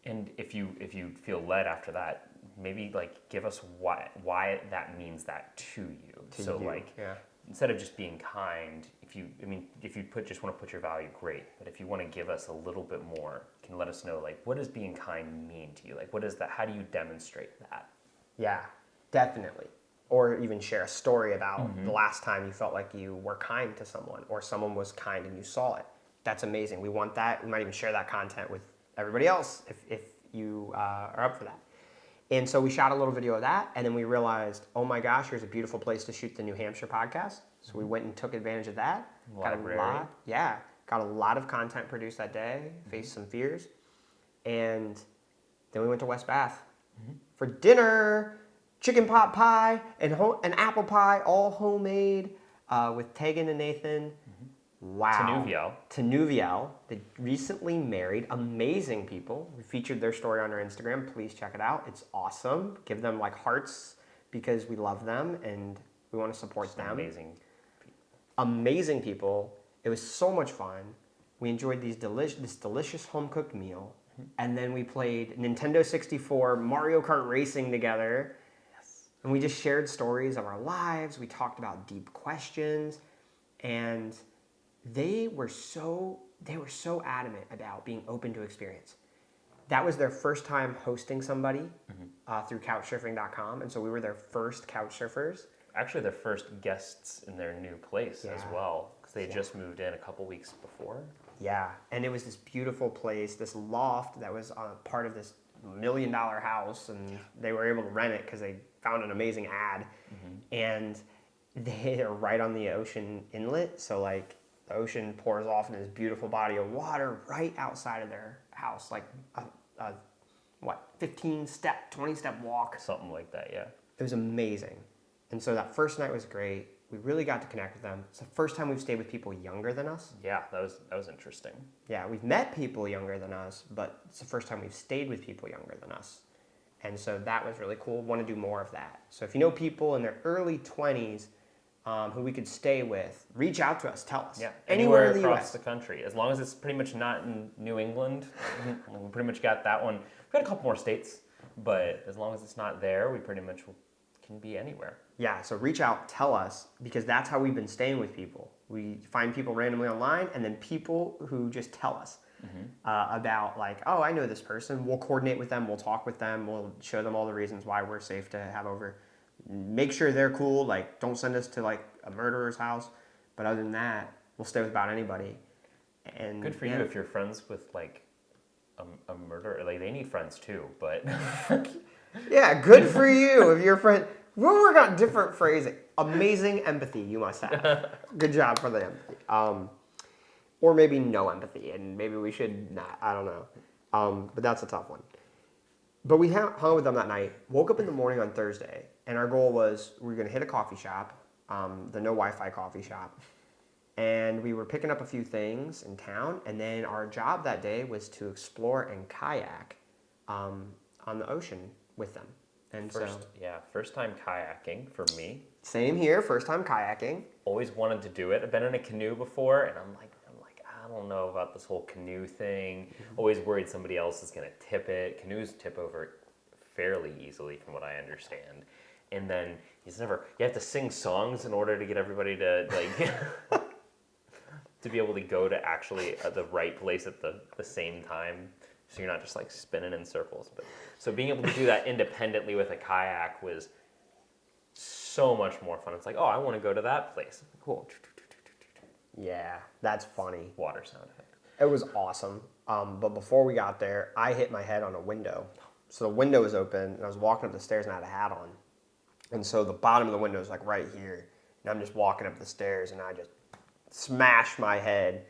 And if you feel led after that, maybe like give us why that means that to you. Instead of just being kind, if you just want to put your value, great. But if you want to give us a little bit more, can you let us know, like, what does being kind mean to you? Like, what is that? How do you demonstrate that? Yeah, definitely. Or even share a story about the last time you felt like you were kind to someone, or someone was kind and you saw it. That's amazing. We want that. We might even share that content with everybody else if you are up for that. And so we shot a little video of that, and then we realized, oh my gosh, here's a beautiful place to shoot the New Hampshire podcast. So we went and took advantage of that. Library. Got a lot of content produced that day, faced some fears. And then we went to West Bath for dinner, chicken pot pie and apple pie, all homemade with Tegan and Nathan. Wow. Tinuviels, the recently married, amazing people. We featured their story on our Instagram. Please check it out. It's awesome. Give them like hearts because we love them and we want to support them. Amazing people. It was so much fun. We enjoyed this delicious home-cooked meal. And then we played Nintendo 64 Mario Kart Racing together. Yes. And we just shared stories of our lives. We talked about deep questions. And they were so adamant about being open to experience. that was their first time hosting somebody through couchsurfing.com. And so we were their first couch surfers. Actually, their first guests in their new place as Yeah. well, because they just moved in a couple weeks before. Yeah, and it was this beautiful place, this loft that was part of this $1 million house, and they were able to rent it because they found an amazing ad, and they are right on the ocean inlet, so like the ocean pours off in this beautiful body of water right outside of their house, like a 15-step, 20-step walk. Something like that, yeah. It was amazing, and so that first night was great. We really got to connect with them. It's the first time we've stayed with people younger than us. Yeah, that was interesting. Yeah, we've met people younger than us, but it's the first time we've stayed with people younger than us. And so that was really cool. Want to do more of that. So if you know people in their early 20s who we could stay with, reach out to us. Tell us. Yeah, Anywhere in the across U.S. the country, as long as it's pretty much not in New England. We pretty much got that one. We've got a couple more states, but as long as it's not there, we pretty much can be anywhere. Yeah, so reach out, tell us, because that's how we've been staying with people. We find people randomly online, and then people who just tell us about, like, oh, I know this person. We'll coordinate with them. We'll talk with them. We'll show them all the reasons why we're safe to have over. Make sure they're cool. Like, don't send us to, like, a murderer's house. But other than that, we'll stay with about anybody. And Good for you if you're friends with, like, a murderer. Like, they need friends, too, but... Yeah, good for you if you're a friend. We'll work on different phrasing. Amazing empathy you must have. Good job for the empathy. Or maybe no empathy, and maybe we should not. I don't know. But that's a tough one. But we hung with them that night, woke up in the morning on Thursday, and our goal was we were going to hit a coffee shop, the no Wi-Fi coffee shop, and we were picking up a few things in town, and then our job that day was to explore and kayak on the ocean with them. And first time kayaking for me. Same here, first time kayaking. Always wanted to do it. I've been in a canoe before, and I'm like, I don't know about this whole canoe thing. Always worried somebody else is gonna tip it. Canoes tip over fairly easily, from what I understand. And then you have to sing songs in order to get everybody to like to be able to go to actually the right place at the same time. So you're not just like spinning in circles. But so being able to do that independently with a kayak was so much more fun. It's like, oh, I want to go to that place. Cool. Yeah, that's funny. Water sound effect. It was awesome. But before we got there, I hit my head on a window. So the window was open, and I was walking up the stairs and I had a hat on. And so the bottom of the window is like right here. And I'm just walking up the stairs, and I just smashed my head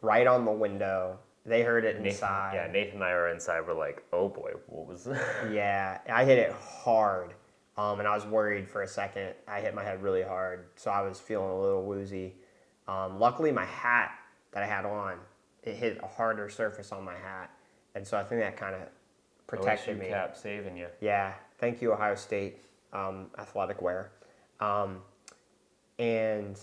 right on the window. They heard it inside. Nathan and I were inside. We're like, oh boy, what was that? Yeah, I hit it hard. And I was worried for a second. I hit my head really hard, so I was feeling a little woozy. Luckily, my hat that I had on, it hit a harder surface on my hat. And so I think that kind of protected me. Cap saving you. Yeah, thank you, Ohio State athletic wear. And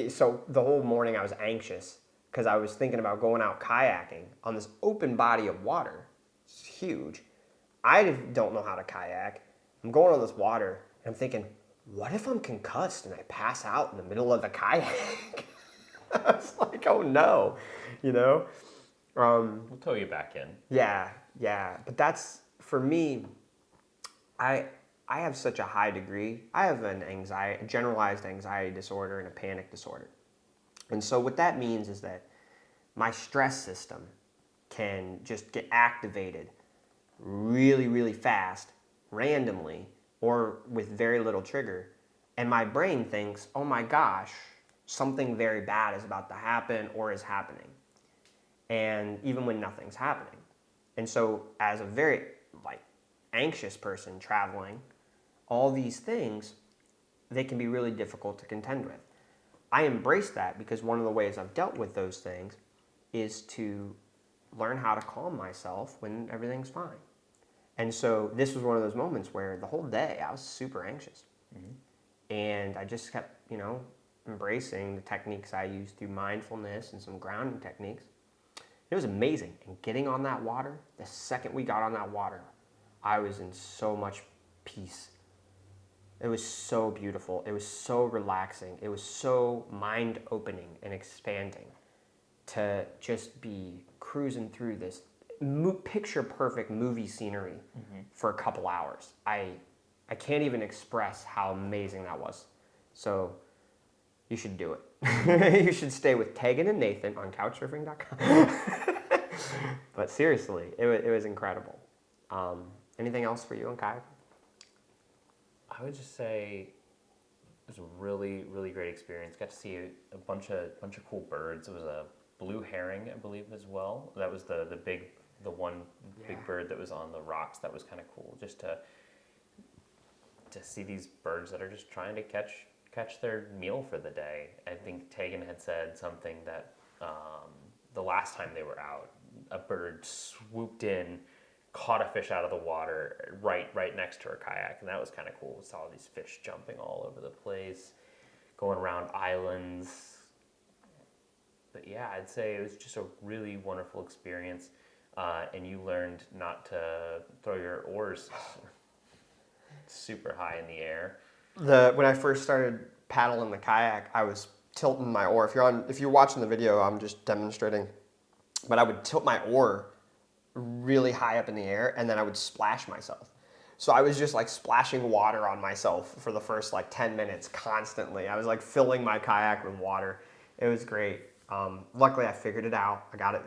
so the whole morning I was anxious because I was thinking about going out kayaking on this open body of water. It's huge. I don't know how to kayak. I'm going on this water, and I'm thinking, what if I'm concussed and I pass out in the middle of the kayak? I was like, oh no, you know? We'll tow you back in. Yeah. But that's, for me, I have such a high degree. I have a generalized anxiety disorder and a panic disorder. And so what that means is that my stress system can just get activated really, really fast, randomly, or with very little trigger. And my brain thinks, oh my gosh, something very bad is about to happen or is happening. And even when nothing's happening. And so as a very anxious person traveling, all these things, they can be really difficult to contend with. I embrace that because one of the ways I've dealt with those things is to learn how to calm myself when everything's fine. And so this was one of those moments where the whole day I was super anxious. Mm-hmm. And I just kept, embracing the techniques I use through mindfulness and some grounding techniques. It was amazing. And getting on that water, the second we got on that water, I was in so much peace. It was so beautiful. It was so relaxing. It was so mind-opening and expanding to just be cruising through this picture perfect movie scenery for a couple hours. I can't even express how amazing that was. So you should do it. You should stay with Tegan and Nathan on couchsurfing.com. But seriously, it was incredible. Anything else for you on kayak? I would just say it was a really, really great experience. Got to see a bunch of cool birds. It was a blue herring, I believe, as well. That was the one big bird that was on the rocks. That was kind of cool, just to see these birds that are just trying to catch their meal for the day. I think Tegan had said something that the last time they were out, a bird swooped in, caught a fish out of the water right next to her kayak, and that was kind of cool. We saw these fish jumping all over the place, going around islands. But yeah, I'd say it was just a really wonderful experience, and you learned not to throw your oars super high in the air. When I first started paddling the kayak, I was tilting my oar. If you're watching the video, I'm just demonstrating. But I would tilt my oar really high up in the air, and then I would splash myself. So I was just like splashing water on myself for the first like 10 minutes constantly. I was like filling my kayak with water. It was great. Luckily, I figured it out. I got it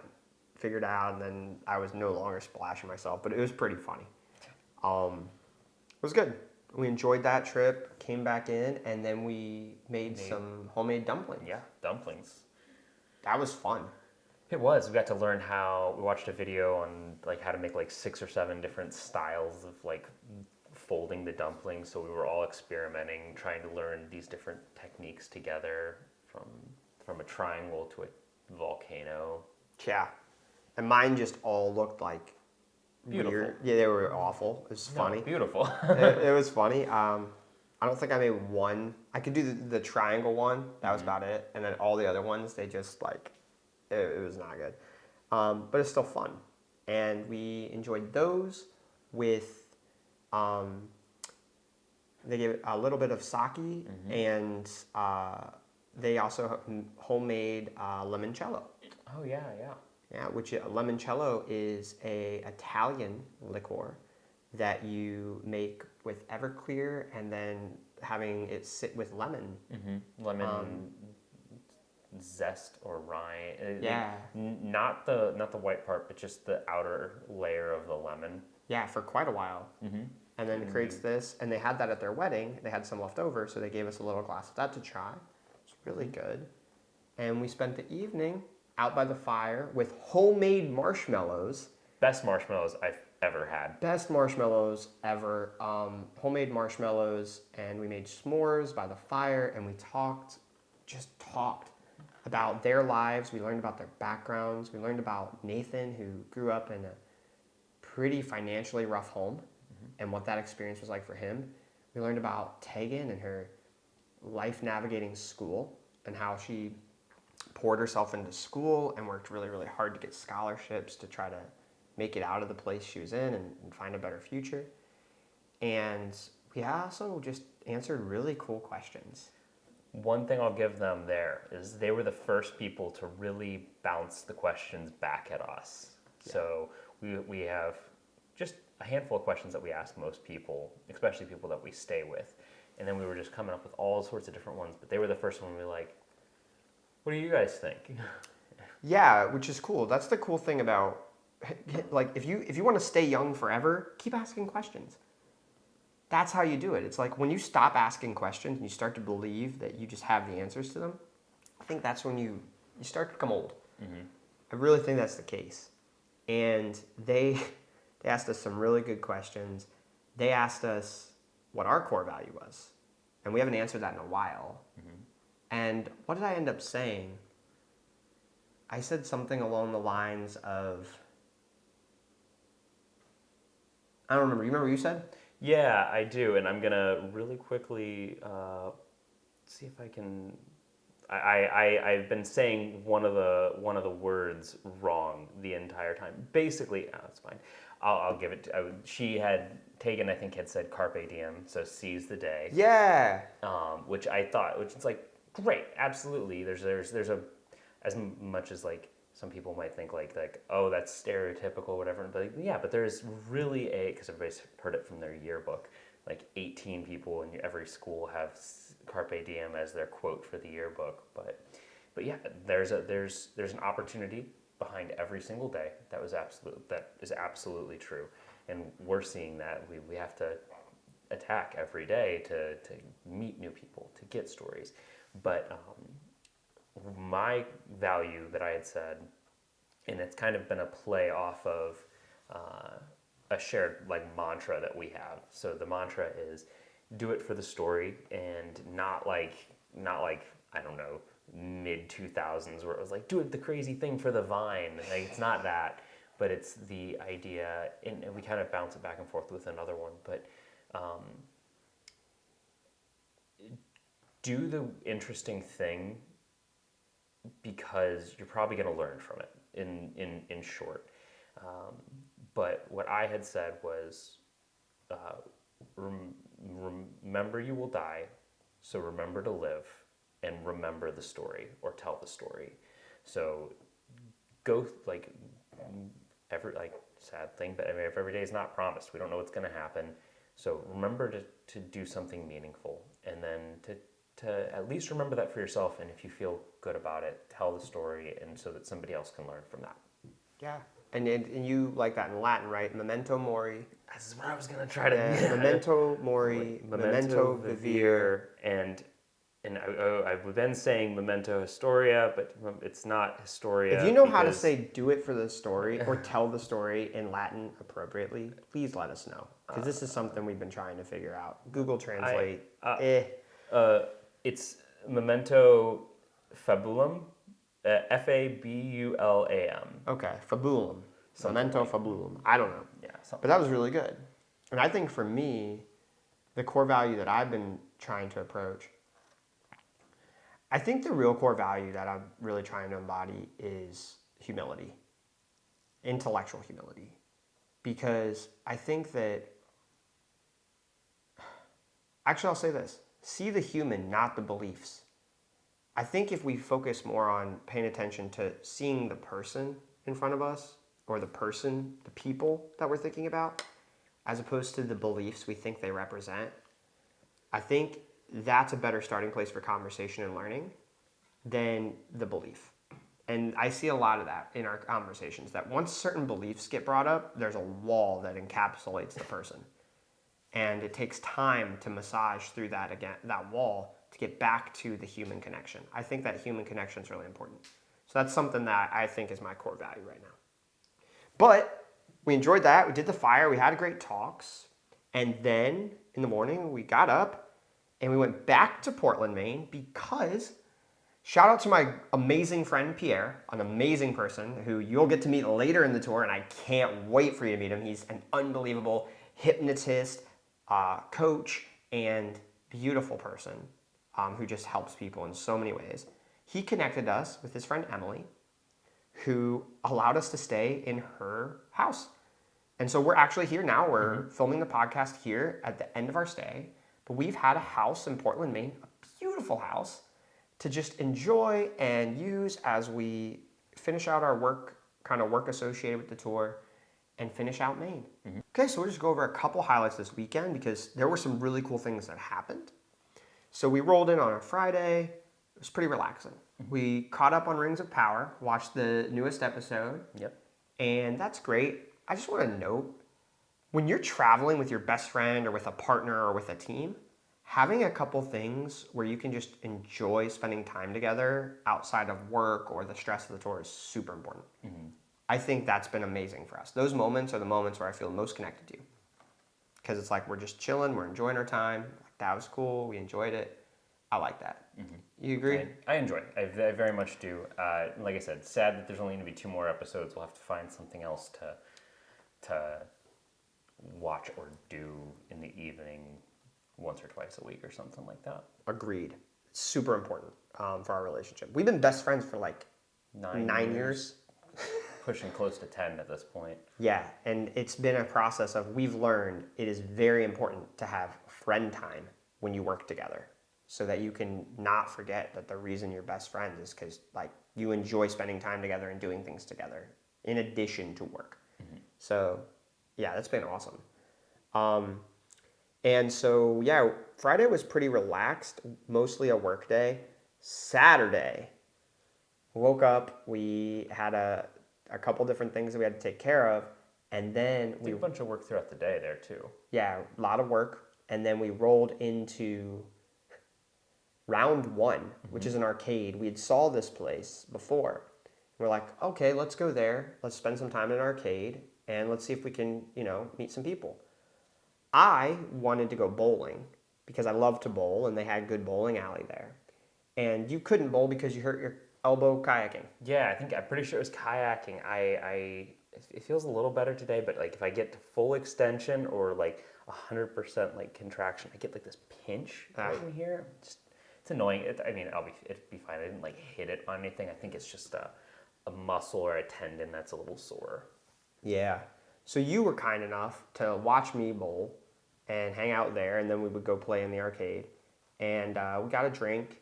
figured out, and then I was no longer splashing myself. But it was pretty funny. It was good. We enjoyed that trip, came back in, and then we made some homemade dumplings. Yeah, dumplings. That was fun. It was. We got to learn we watched a video on like how to make like 6 or 7 different styles of like folding the dumplings. So we were all experimenting, trying to learn these different techniques together, from a triangle to a volcano. Yeah. And mine just all looked like Beautiful. weird. Yeah, they were awful. It was funny. No, beautiful. It was funny. I don't think I made one. I could do the triangle one. That was about it. And then all the other ones, they just like, it was not good. But it's still fun. And we enjoyed those with, they gave a little bit of sake, and they also homemade limoncello. Oh yeah. Yeah, which limoncello is a Italian liqueur that you make with Everclear and then having it sit with lemon. Lemon zest or rind. Yeah. Not the white part, but just the outer layer of the lemon. Yeah, for quite a while. And then it creates this, and they had that at their wedding. They had some left over, so they gave us a little glass of that to try. It's really good. And we spent the evening out by the fire with homemade marshmallows. Best marshmallows I've ever had. Best marshmallows ever. Homemade marshmallows, and we made s'mores by the fire, and we just talked about their lives. We learned about their backgrounds. We learned about Nathan, who grew up in a pretty financially rough home, and what that experience was like for him. We learned about Tegan and her life navigating school, and how she poured herself into school and worked really, really hard to get scholarships to try to make it out of the place she was in and find a better future. And we also just answered really cool questions. One thing I'll give them there is they were the first people to really bounce the questions back at us. Yeah. So we have just a handful of questions that we ask most people, especially people that we stay with. And then we were just coming up with all sorts of different ones, but they were the first one we were like, what do you guys think? Yeah, which is cool. That's the cool thing about, like, if you want to stay young forever, keep asking questions. That's how you do it. It's like when you stop asking questions and you start to believe that you just have the answers to them, I think that's when you start to become old. I really think that's the case. And they asked us some really good questions. They asked us what our core value was, and we haven't answered that in a while. And what did I end up saying? I said something along the lines of, I don't remember. You remember what you said? Yeah, I do, and I'm gonna really quickly see if I can. I've been saying one of the words wrong the entire time. Basically, that's fine. I'll give it. Tegan, I think, had said carpe diem, so seize the day. Yeah. Which I thought, which is like great, absolutely. There's a as much as like some people might think like oh, that's stereotypical, whatever. But yeah, but there's really because everybody's heard it from their yearbook. Like 18 people in every school have carpe diem as their quote for the yearbook. But yeah, there's an opportunity behind every single day that is absolutely true, and we're seeing that we have to attack every day to meet new people, to get stories. But my value that I had said, and it's kind of been a play off of a shared like mantra that we have. So the mantra is do it for the story, and not like I don't know, mid 2000s where it was like do it the crazy thing for the vine. Like it's not that, but it's the idea, and we kind of bounce it back and forth with another one, but do the interesting thing because you're probably going to learn from it in short. But what I had said was, remember you will die, so remember to live, and remember the story, or tell the story. So go, like, sad thing, but I mean, if every day is not promised, we don't know what's going to happen. So remember to do something meaningful, and then to at least remember that for yourself, and if you feel good about it, tell the story, and so that somebody else can learn from that. Yeah. And you like that in Latin, right? Memento mori. This is what I was going to try to... Yeah. Memento mori, memento vivere. And I've been saying memento historia, but it's not historia. If you know how to say do it for the story or tell the story in Latin appropriately, please let us know. Because this is something we've been trying to figure out. Google Translate. It's memento fabulum, Fabulam. Okay, fabulum. Memento fabulum. I don't know. Yeah, but that was really good. And I think for me, the core value that I've been trying to approach, I think the real core value that I'm really trying to embody is humility, intellectual humility. Because I think that, actually I'll say this, see the human, not the beliefs. I think if we focus more on paying attention to seeing the person in front of us, or the people that we're thinking about, as opposed to the beliefs we think they represent, I think that's a better starting place for conversation and learning than the belief. And I see a lot of that in our conversations, that once certain beliefs get brought up, there's a wall that encapsulates the person. And it takes time to massage through that wall to get back to the human connection. I think that human connection is really important. So that's something that I think is my core value right now. But we enjoyed that. We did the fire. We had great talks. And then in the morning, we got up and we went back to Portland, Maine, because shout out to my amazing friend, Pierre, an amazing person who you'll get to meet later in the tour, and I can't wait for you to meet him. He's an unbelievable hypnotist, coach, and beautiful person who just helps people in so many ways. He connected us with his friend, Emily, who allowed us to stay in her house. And so we're actually here now. We're filming the podcast here at the end of our stay. But we've had a house in Portland, Maine, a beautiful house, to just enjoy and use as we finish out our work associated with the tour and finish out Maine. Okay, so we'll just go over a couple highlights this weekend because there were some really cool things that happened. So we rolled in on a Friday. It was pretty relaxing. We caught up on Rings of Power, watched the newest episode. Yep. And that's great. I just want to note, when you're traveling with your best friend or with a partner or with a team, having a couple things where you can just enjoy spending time together outside of work or the stress of the tour is super important. I think that's been amazing for us. Those moments are the moments where I feel most connected to you. Because it's like we're just chilling, we're enjoying our time. That was cool, we enjoyed it. I like that. You agree? I enjoy it. I very much do. Like I said, sad that there's only going to be 2 more episodes. We'll have to find something else to watch or do in the evening once or twice a week or something like that. Agreed. It's super important for our relationship. We've been best friends for like 9 years. Pushing close to 10 at this point. Yeah, and it's been a process of we've learned it is very important to have friend time when you work together. so that you can not forget that the reason you're best friends is because like you enjoy spending time together and doing things together in addition to work. So yeah, that's been awesome. And so yeah, Friday was pretty relaxed, mostly a work day. Saturday, woke up, we had a couple different things that we had to take care of, and then Did a bunch of work throughout the day there too. yeah, a lot of work, and then we rolled into round one, which is an arcade. We had saw this place before. We're like, okay, let's go there. Let's spend some time in an arcade, and let's see if we can, meet some people. I wanted to go bowling because I love to bowl, and they had good bowling alley there. And you couldn't bowl because you hurt your elbow kayaking. Yeah, I'm pretty sure it was kayaking. It feels a little better today, but like if I get to full extension or like 100% like contraction, I get like this pinch right in here. It's annoying. It'd be fine. I didn't like hit it on anything. I think it's just a muscle or a tendon that's a little sore. Yeah. So you were kind enough to watch me bowl and hang out there, and then we would go play in the arcade. And we got a drink,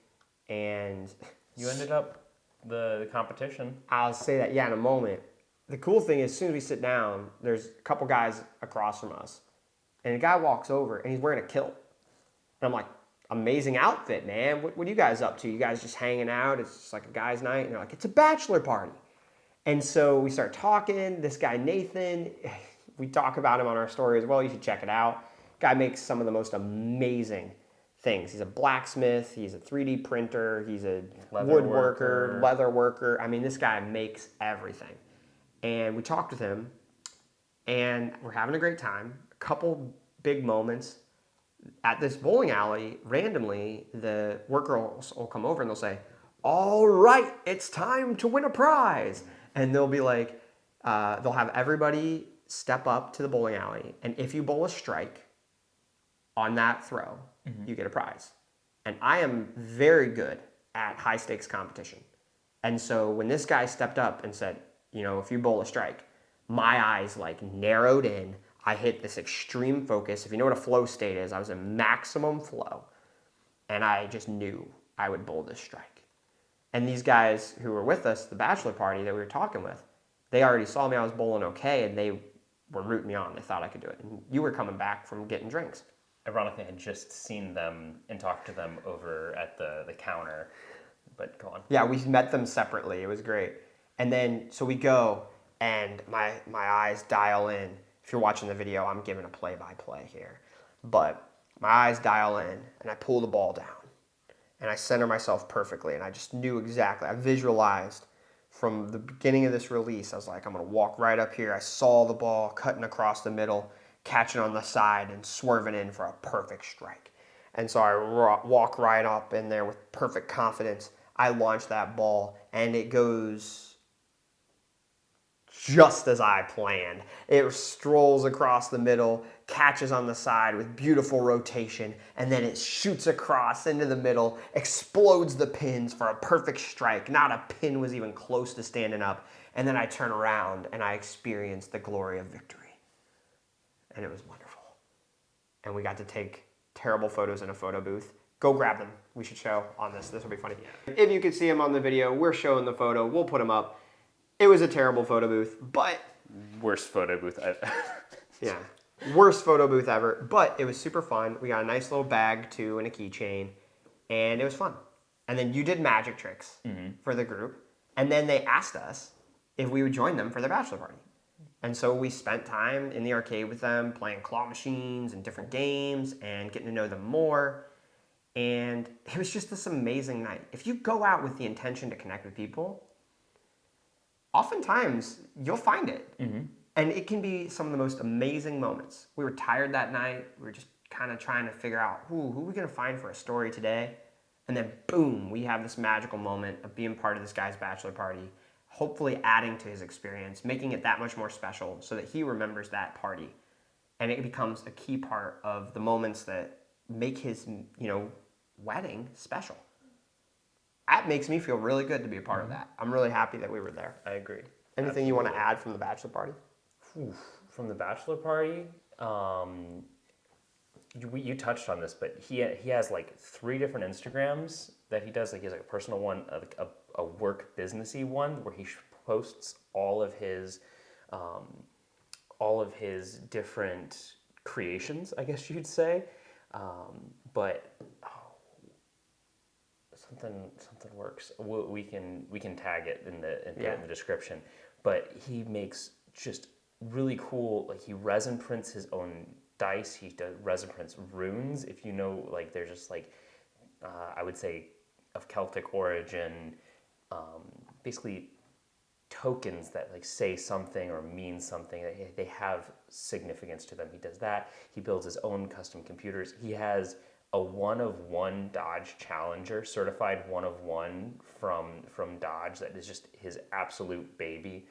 and You ended up the competition. I'll say that, yeah, in a moment. The cool thing is, as soon as we sit down, there's a couple guys across from us, and a guy walks over, and he's wearing a kilt. And I'm like, amazing outfit, man. What are you guys up to? You guys just hanging out? It's just like a guy's night? And they're like, it's a bachelor party. And so we start talking. This guy, Nathan, we talk about him on our story as well. You should check it out. Guy makes some of the most amazing things. He's a blacksmith. He's a 3D printer. He's a woodworker, leather worker. I mean, this guy makes everything. And we talked with him, and we're having a great time. A couple big moments. At this bowling alley, randomly, the workers will come over and they'll say, all right, it's time to win a prize. And they'll be like, they'll have everybody step up to the bowling alley. And if you bowl a strike on that throw, you get a prize. And I am very good at high stakes competition. And so when this guy stepped up and said, if you bowl a strike, my eyes like narrowed in. I hit this extreme focus. If you know what a flow state is, I was in maximum flow. And I just knew I would bowl this strike. And these guys who were with us, the bachelor party that we were talking with, they already saw me, I was bowling okay, and they were rooting me on. They thought I could do it. And you were coming back from getting drinks. Ironically, I had just seen them and talked to them over at the counter. But go on. Yeah, we met them separately. It was great. And then, so we go, and my eyes dial in. If you're watching the video, I'm giving a play-by-play here. But my eyes dial in, and I pull the ball down. And I center myself perfectly, and I just knew exactly. I visualized from the beginning of this release. I was like, I'm going to walk right up here. I saw the ball cutting across the middle, catching on the side, and swerving in for a perfect strike. And so I walk right up in there with perfect confidence. I launch that ball, and it goes just as I planned. It strolls across the middle, catches on the side with beautiful rotation, and then it shoots across into the middle, explodes the pins for a perfect strike. Not a pin was even close to standing up. And then I turn around and I experience the glory of victory. And it was wonderful. And we got to take terrible photos in a photo booth. Go grab them. We should show on this. This will be funny. If you could see them on the video, we're showing the photo. We'll put them up. It was a terrible photo booth, but... Worst photo booth yeah. Worst photo booth ever, but it was super fun. We got a nice little bag, too, and a keychain, and it was fun. And then you did magic tricks for the group, and then they asked us if we would join them for their bachelor party. And so we spent time in the arcade with them, playing claw machines and different games, and getting to know them more. And it was just this amazing night. If you go out with the intention to connect with people... oftentimes, you'll find it. And it can be some of the most amazing moments. We were tired that night. We were just kind of trying to figure out who are we going to find for a story today. And then, boom, we have this magical moment of being part of this guy's bachelor party, hopefully adding to his experience, making it that much more special so that he remembers that party. And it becomes a key part of the moments that make his, wedding special. That makes me feel really good to be a part of that. I'm really happy that we were there. I agree. Anything you want to add from the bachelor party? From the bachelor party, you touched on this, but he has like 3 different Instagrams that he does. Like he has like a personal one, a work businessy one where he posts all of his different creations, I guess you'd say. But something works. We can tag it in the and put it in the description. But he makes just really cool. Like he resin prints his own dice. He does resin prints runes. If you know, like they're just like I would say of Celtic origin. Basically tokens that like say something or mean something. They have significance to them. He does that. He builds his own custom computers. He has a 1-of-1 Dodge Challenger, certified 1-of-1 from Dodge. That is just his absolute baby.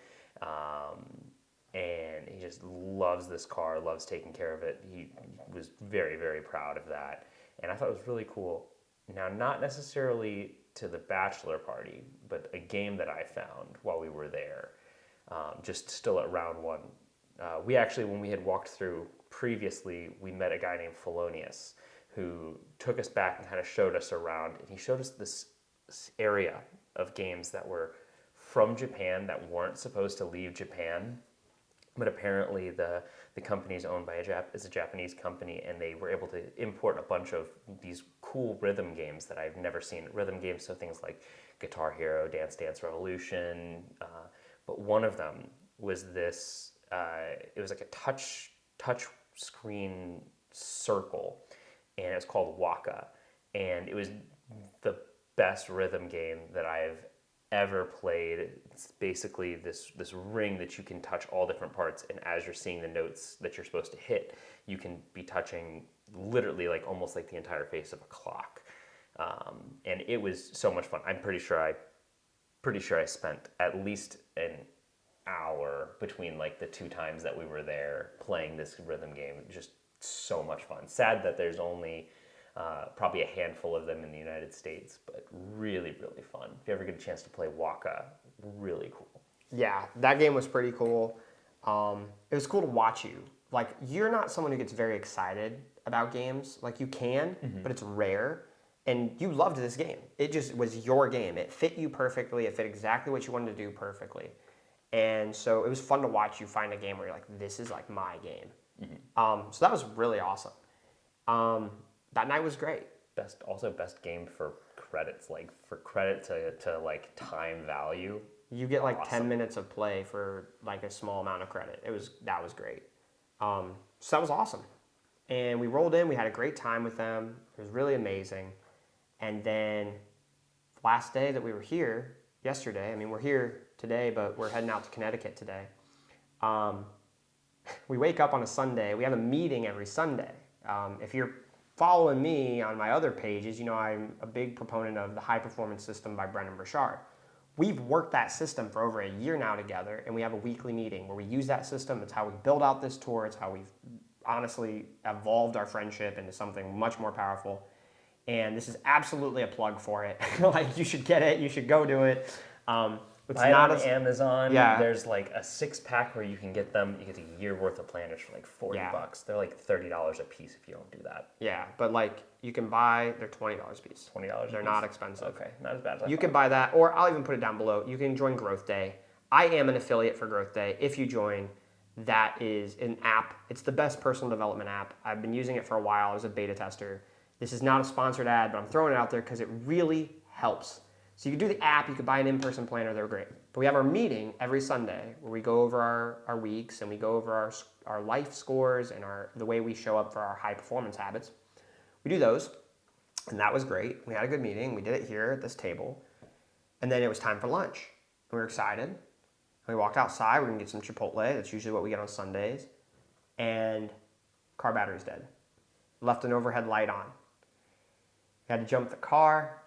And he just loves this car, loves taking care of it. He was very, very proud of that. And I thought it was really cool. Now, not necessarily to the bachelor party, but a game that I found while we were there, just still at round 1. We actually, when we had walked through previously, we met a guy named Felonius who took us back and kind of showed us around. And he showed us this area of games that were from Japan that weren't supposed to leave Japan. But apparently the company is owned by a Japanese company, and they were able to import a bunch of these cool rhythm games that I've never seen. Rhythm games, so things like Guitar Hero, Dance Dance Revolution. But one of them was this, it was like a touch screen circle, and it was called Waka. And it was the best rhythm game that I've ever played. It's basically this ring that you can touch all different parts, and as you're seeing the notes that you're supposed to hit, you can be touching literally like almost like the entire face of a clock. And it was so much fun. I'm pretty sure I spent at least an hour between like the 2 times that we were there playing this rhythm game. Just so much fun. Sad that there's only probably a handful of them in the United States, but really, really fun. If you ever get a chance to play Waka, really cool. Yeah, that game was pretty cool. It was cool to watch you. Like, you're not someone who gets very excited about games. Like, you can, but it's rare. And you loved this game. It just was your game. It fit you perfectly. It fit exactly what you wanted to do perfectly. And so it was fun to watch you find a game where you're like, this is like my game. So that was really awesome. That night was great. Best game for credits, like for credit to like time value. You get like 10 minutes of play for like a small amount of credit. That was great. So that was awesome. And we rolled in, we had a great time with them. It was really amazing. And then last day that we were here, yesterday, I mean, we're here today, but we're heading out to Connecticut today. We wake up on a Sunday. We have a meeting every Sunday. If you're following me on my other pages, you know I'm a big proponent of the High Performance System by Brendan Burchard. We've worked that system for over a year now together, and we have a weekly meeting where we use that system. It's how we build out this tour. It's how we've honestly evolved our friendship into something much more powerful. And this is absolutely a plug for it. Like, you should get it. You should go do it. It's Buy not it on Amazon. Yeah. There's like a 6-pack where you can get them. You get a year worth of planners for like $40. They're like $30 a piece if you don't do that. Yeah, but like you can buy, they're $20 a piece. $20. They're not expensive. Okay, not as bad as I You thought. can buy that, or I'll even put it down below. You can join Growth Day. I am an affiliate for Growth Day. If you join, that is an app. It's the best personal development app. I've been using it for a while. I was a beta tester. This is not a sponsored ad, but I'm throwing it out there because it really helps. So you can do the app, you can buy an in-person planner, they're great. But we have our meeting every Sunday where we go over our weeks and we go over our life scores and the way we show up for our high performance habits. We do those, and that was great. We had a good meeting. We did it here at this table. And then it was time for lunch. We were excited. And we walked outside. We're going to get some Chipotle. That's usually what we get on Sundays. And car battery's dead. Left an overhead light on. We had to jump the car.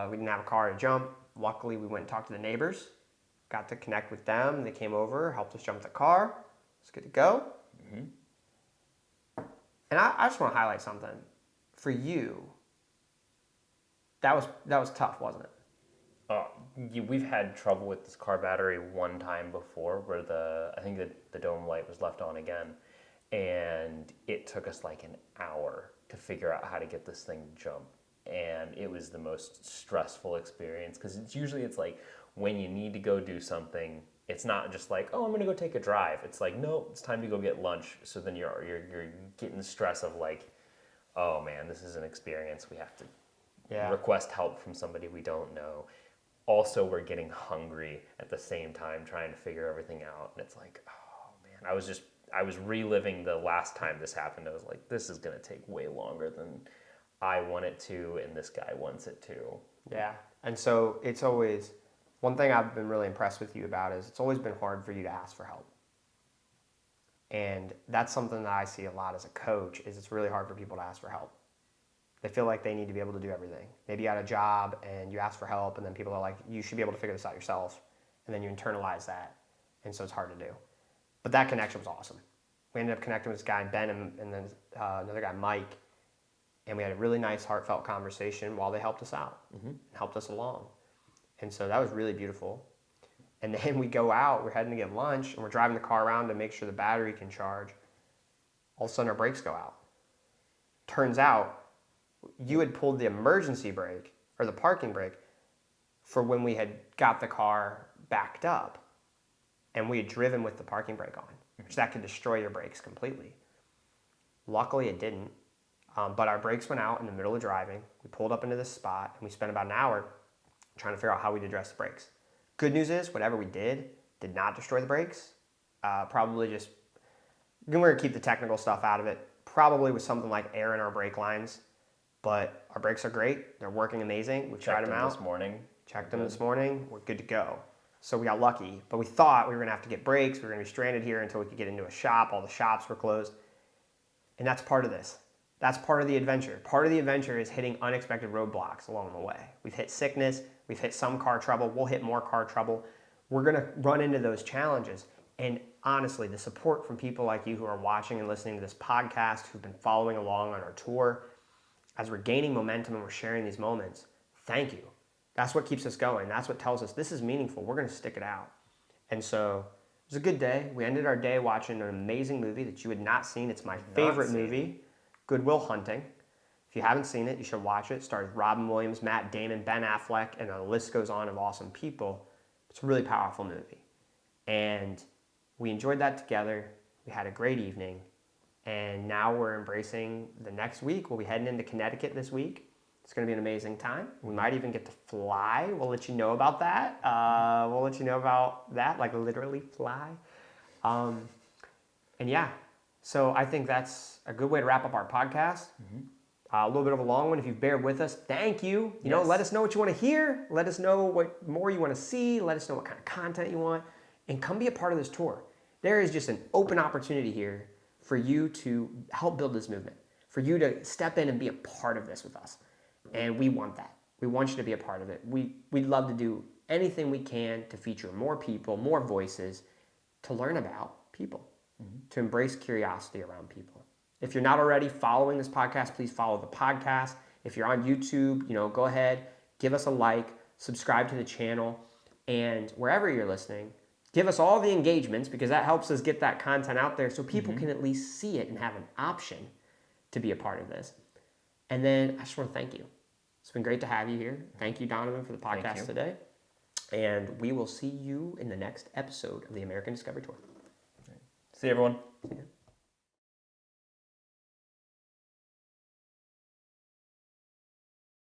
We didn't have a car to jump. Luckily, we went and talked to the neighbors. Got to connect with them. They came over, helped us jump the car. It's good to go. And I just want to highlight something. For you, that was tough, wasn't it? We've had trouble with this car battery one time before where I think the dome light was left on again. And it took us like an hour to figure out how to get this thing to jump. And it was the most stressful experience because it's like when you need to go do something, it's not just like, oh, I'm going to go take a drive. It's like, no, it's time to go get lunch. So then you're getting the stress of like, oh man, this is an experience. We have to request help from somebody we don't know. Also, we're getting hungry at the same time, trying to figure everything out. And it's like, oh man, I was reliving the last time this happened. I was like, this is going to take way longer than I want it to, and this guy wants it to. Yeah. And so it's always, one thing I've been really impressed with you about is it's always been hard for you to ask for help. And that's something that I see a lot as a coach, is it's really hard for people to ask for help. They feel like they need to be able to do everything. Maybe you got a job and you ask for help, and then people are like, you should be able to figure this out yourself. And then you internalize that. And so it's hard to do. But that connection was awesome. We ended up connecting with this guy, Ben, and then another guy, Mike. And we had a really nice, heartfelt conversation while they helped us out and helped us along. And so that was really beautiful. And then we go out, we're heading to get lunch, and we're driving the car around to make sure the battery can charge. All of a sudden, our brakes go out. Turns out, you had pulled the emergency brake, or the parking brake, for when we had got the car backed up, and we had driven with the parking brake on, which that could destroy your brakes completely. Luckily, it didn't. But our brakes went out in the middle of driving. We pulled up into this spot, and we spent about an hour trying to figure out how we'd address the brakes. Good news is, whatever we did not destroy the brakes. Probably just, we're going to keep the technical stuff out of it. Probably with something like air in our brake lines. But our brakes are great. They're working amazing. We tried them out. Checked them this morning. We're good to go. So we got lucky. But we thought we were going to have to get brakes. We were going to be stranded here until we could get into a shop. All the shops were closed. And that's part of this. That's part of the adventure. Part of the adventure is hitting unexpected roadblocks along the way. We've hit sickness. We've hit some car trouble. We'll hit more car trouble. We're going to run into those challenges. And honestly, the support from people like you who are watching and listening to this podcast, who've been following along on our tour, as we're gaining momentum and we're sharing these moments, thank you. That's what keeps us going. That's what tells us this is meaningful. We're going to stick it out. And so it was a good day. We ended our day watching an amazing movie that you had not seen. It's my favorite movie, Good Will Hunting. If you haven't seen it, you should watch it. It stars Robin Williams, Matt Damon, Ben Affleck, and the list goes on of awesome people. It's a really powerful movie. And we enjoyed that together. We had a great evening. And now we're embracing the next week. We'll be heading into Connecticut this week. It's going to be an amazing time. We might even get to fly. We'll let you know about that. Like literally fly. And yeah, so I think that's a good way to wrap up our podcast. A little bit of a long one. If you bear with us, thank you. You know, let us know what you want to hear. Let us know what more you want to see. Let us know what kind of content you want. And come be a part of this tour. There is just an open opportunity here for you to help build this movement, for you to step in and be a part of this with us. And we want that. We want you to be a part of it. We'd love to do anything we can to feature more people, more voices, to learn about people, to embrace curiosity around people. If you're not already following this podcast, please follow the podcast. If you're on YouTube, go ahead, give us a like, subscribe to the channel, and wherever you're listening, give us all the engagements because that helps us get that content out there so people can at least see it and have an option to be a part of this. And then I just want to thank you. It's been great to have you here. Thank you, Donovan, for the podcast today. And we will see you in the next episode of the American Discovery Tour. See you, everyone. See you.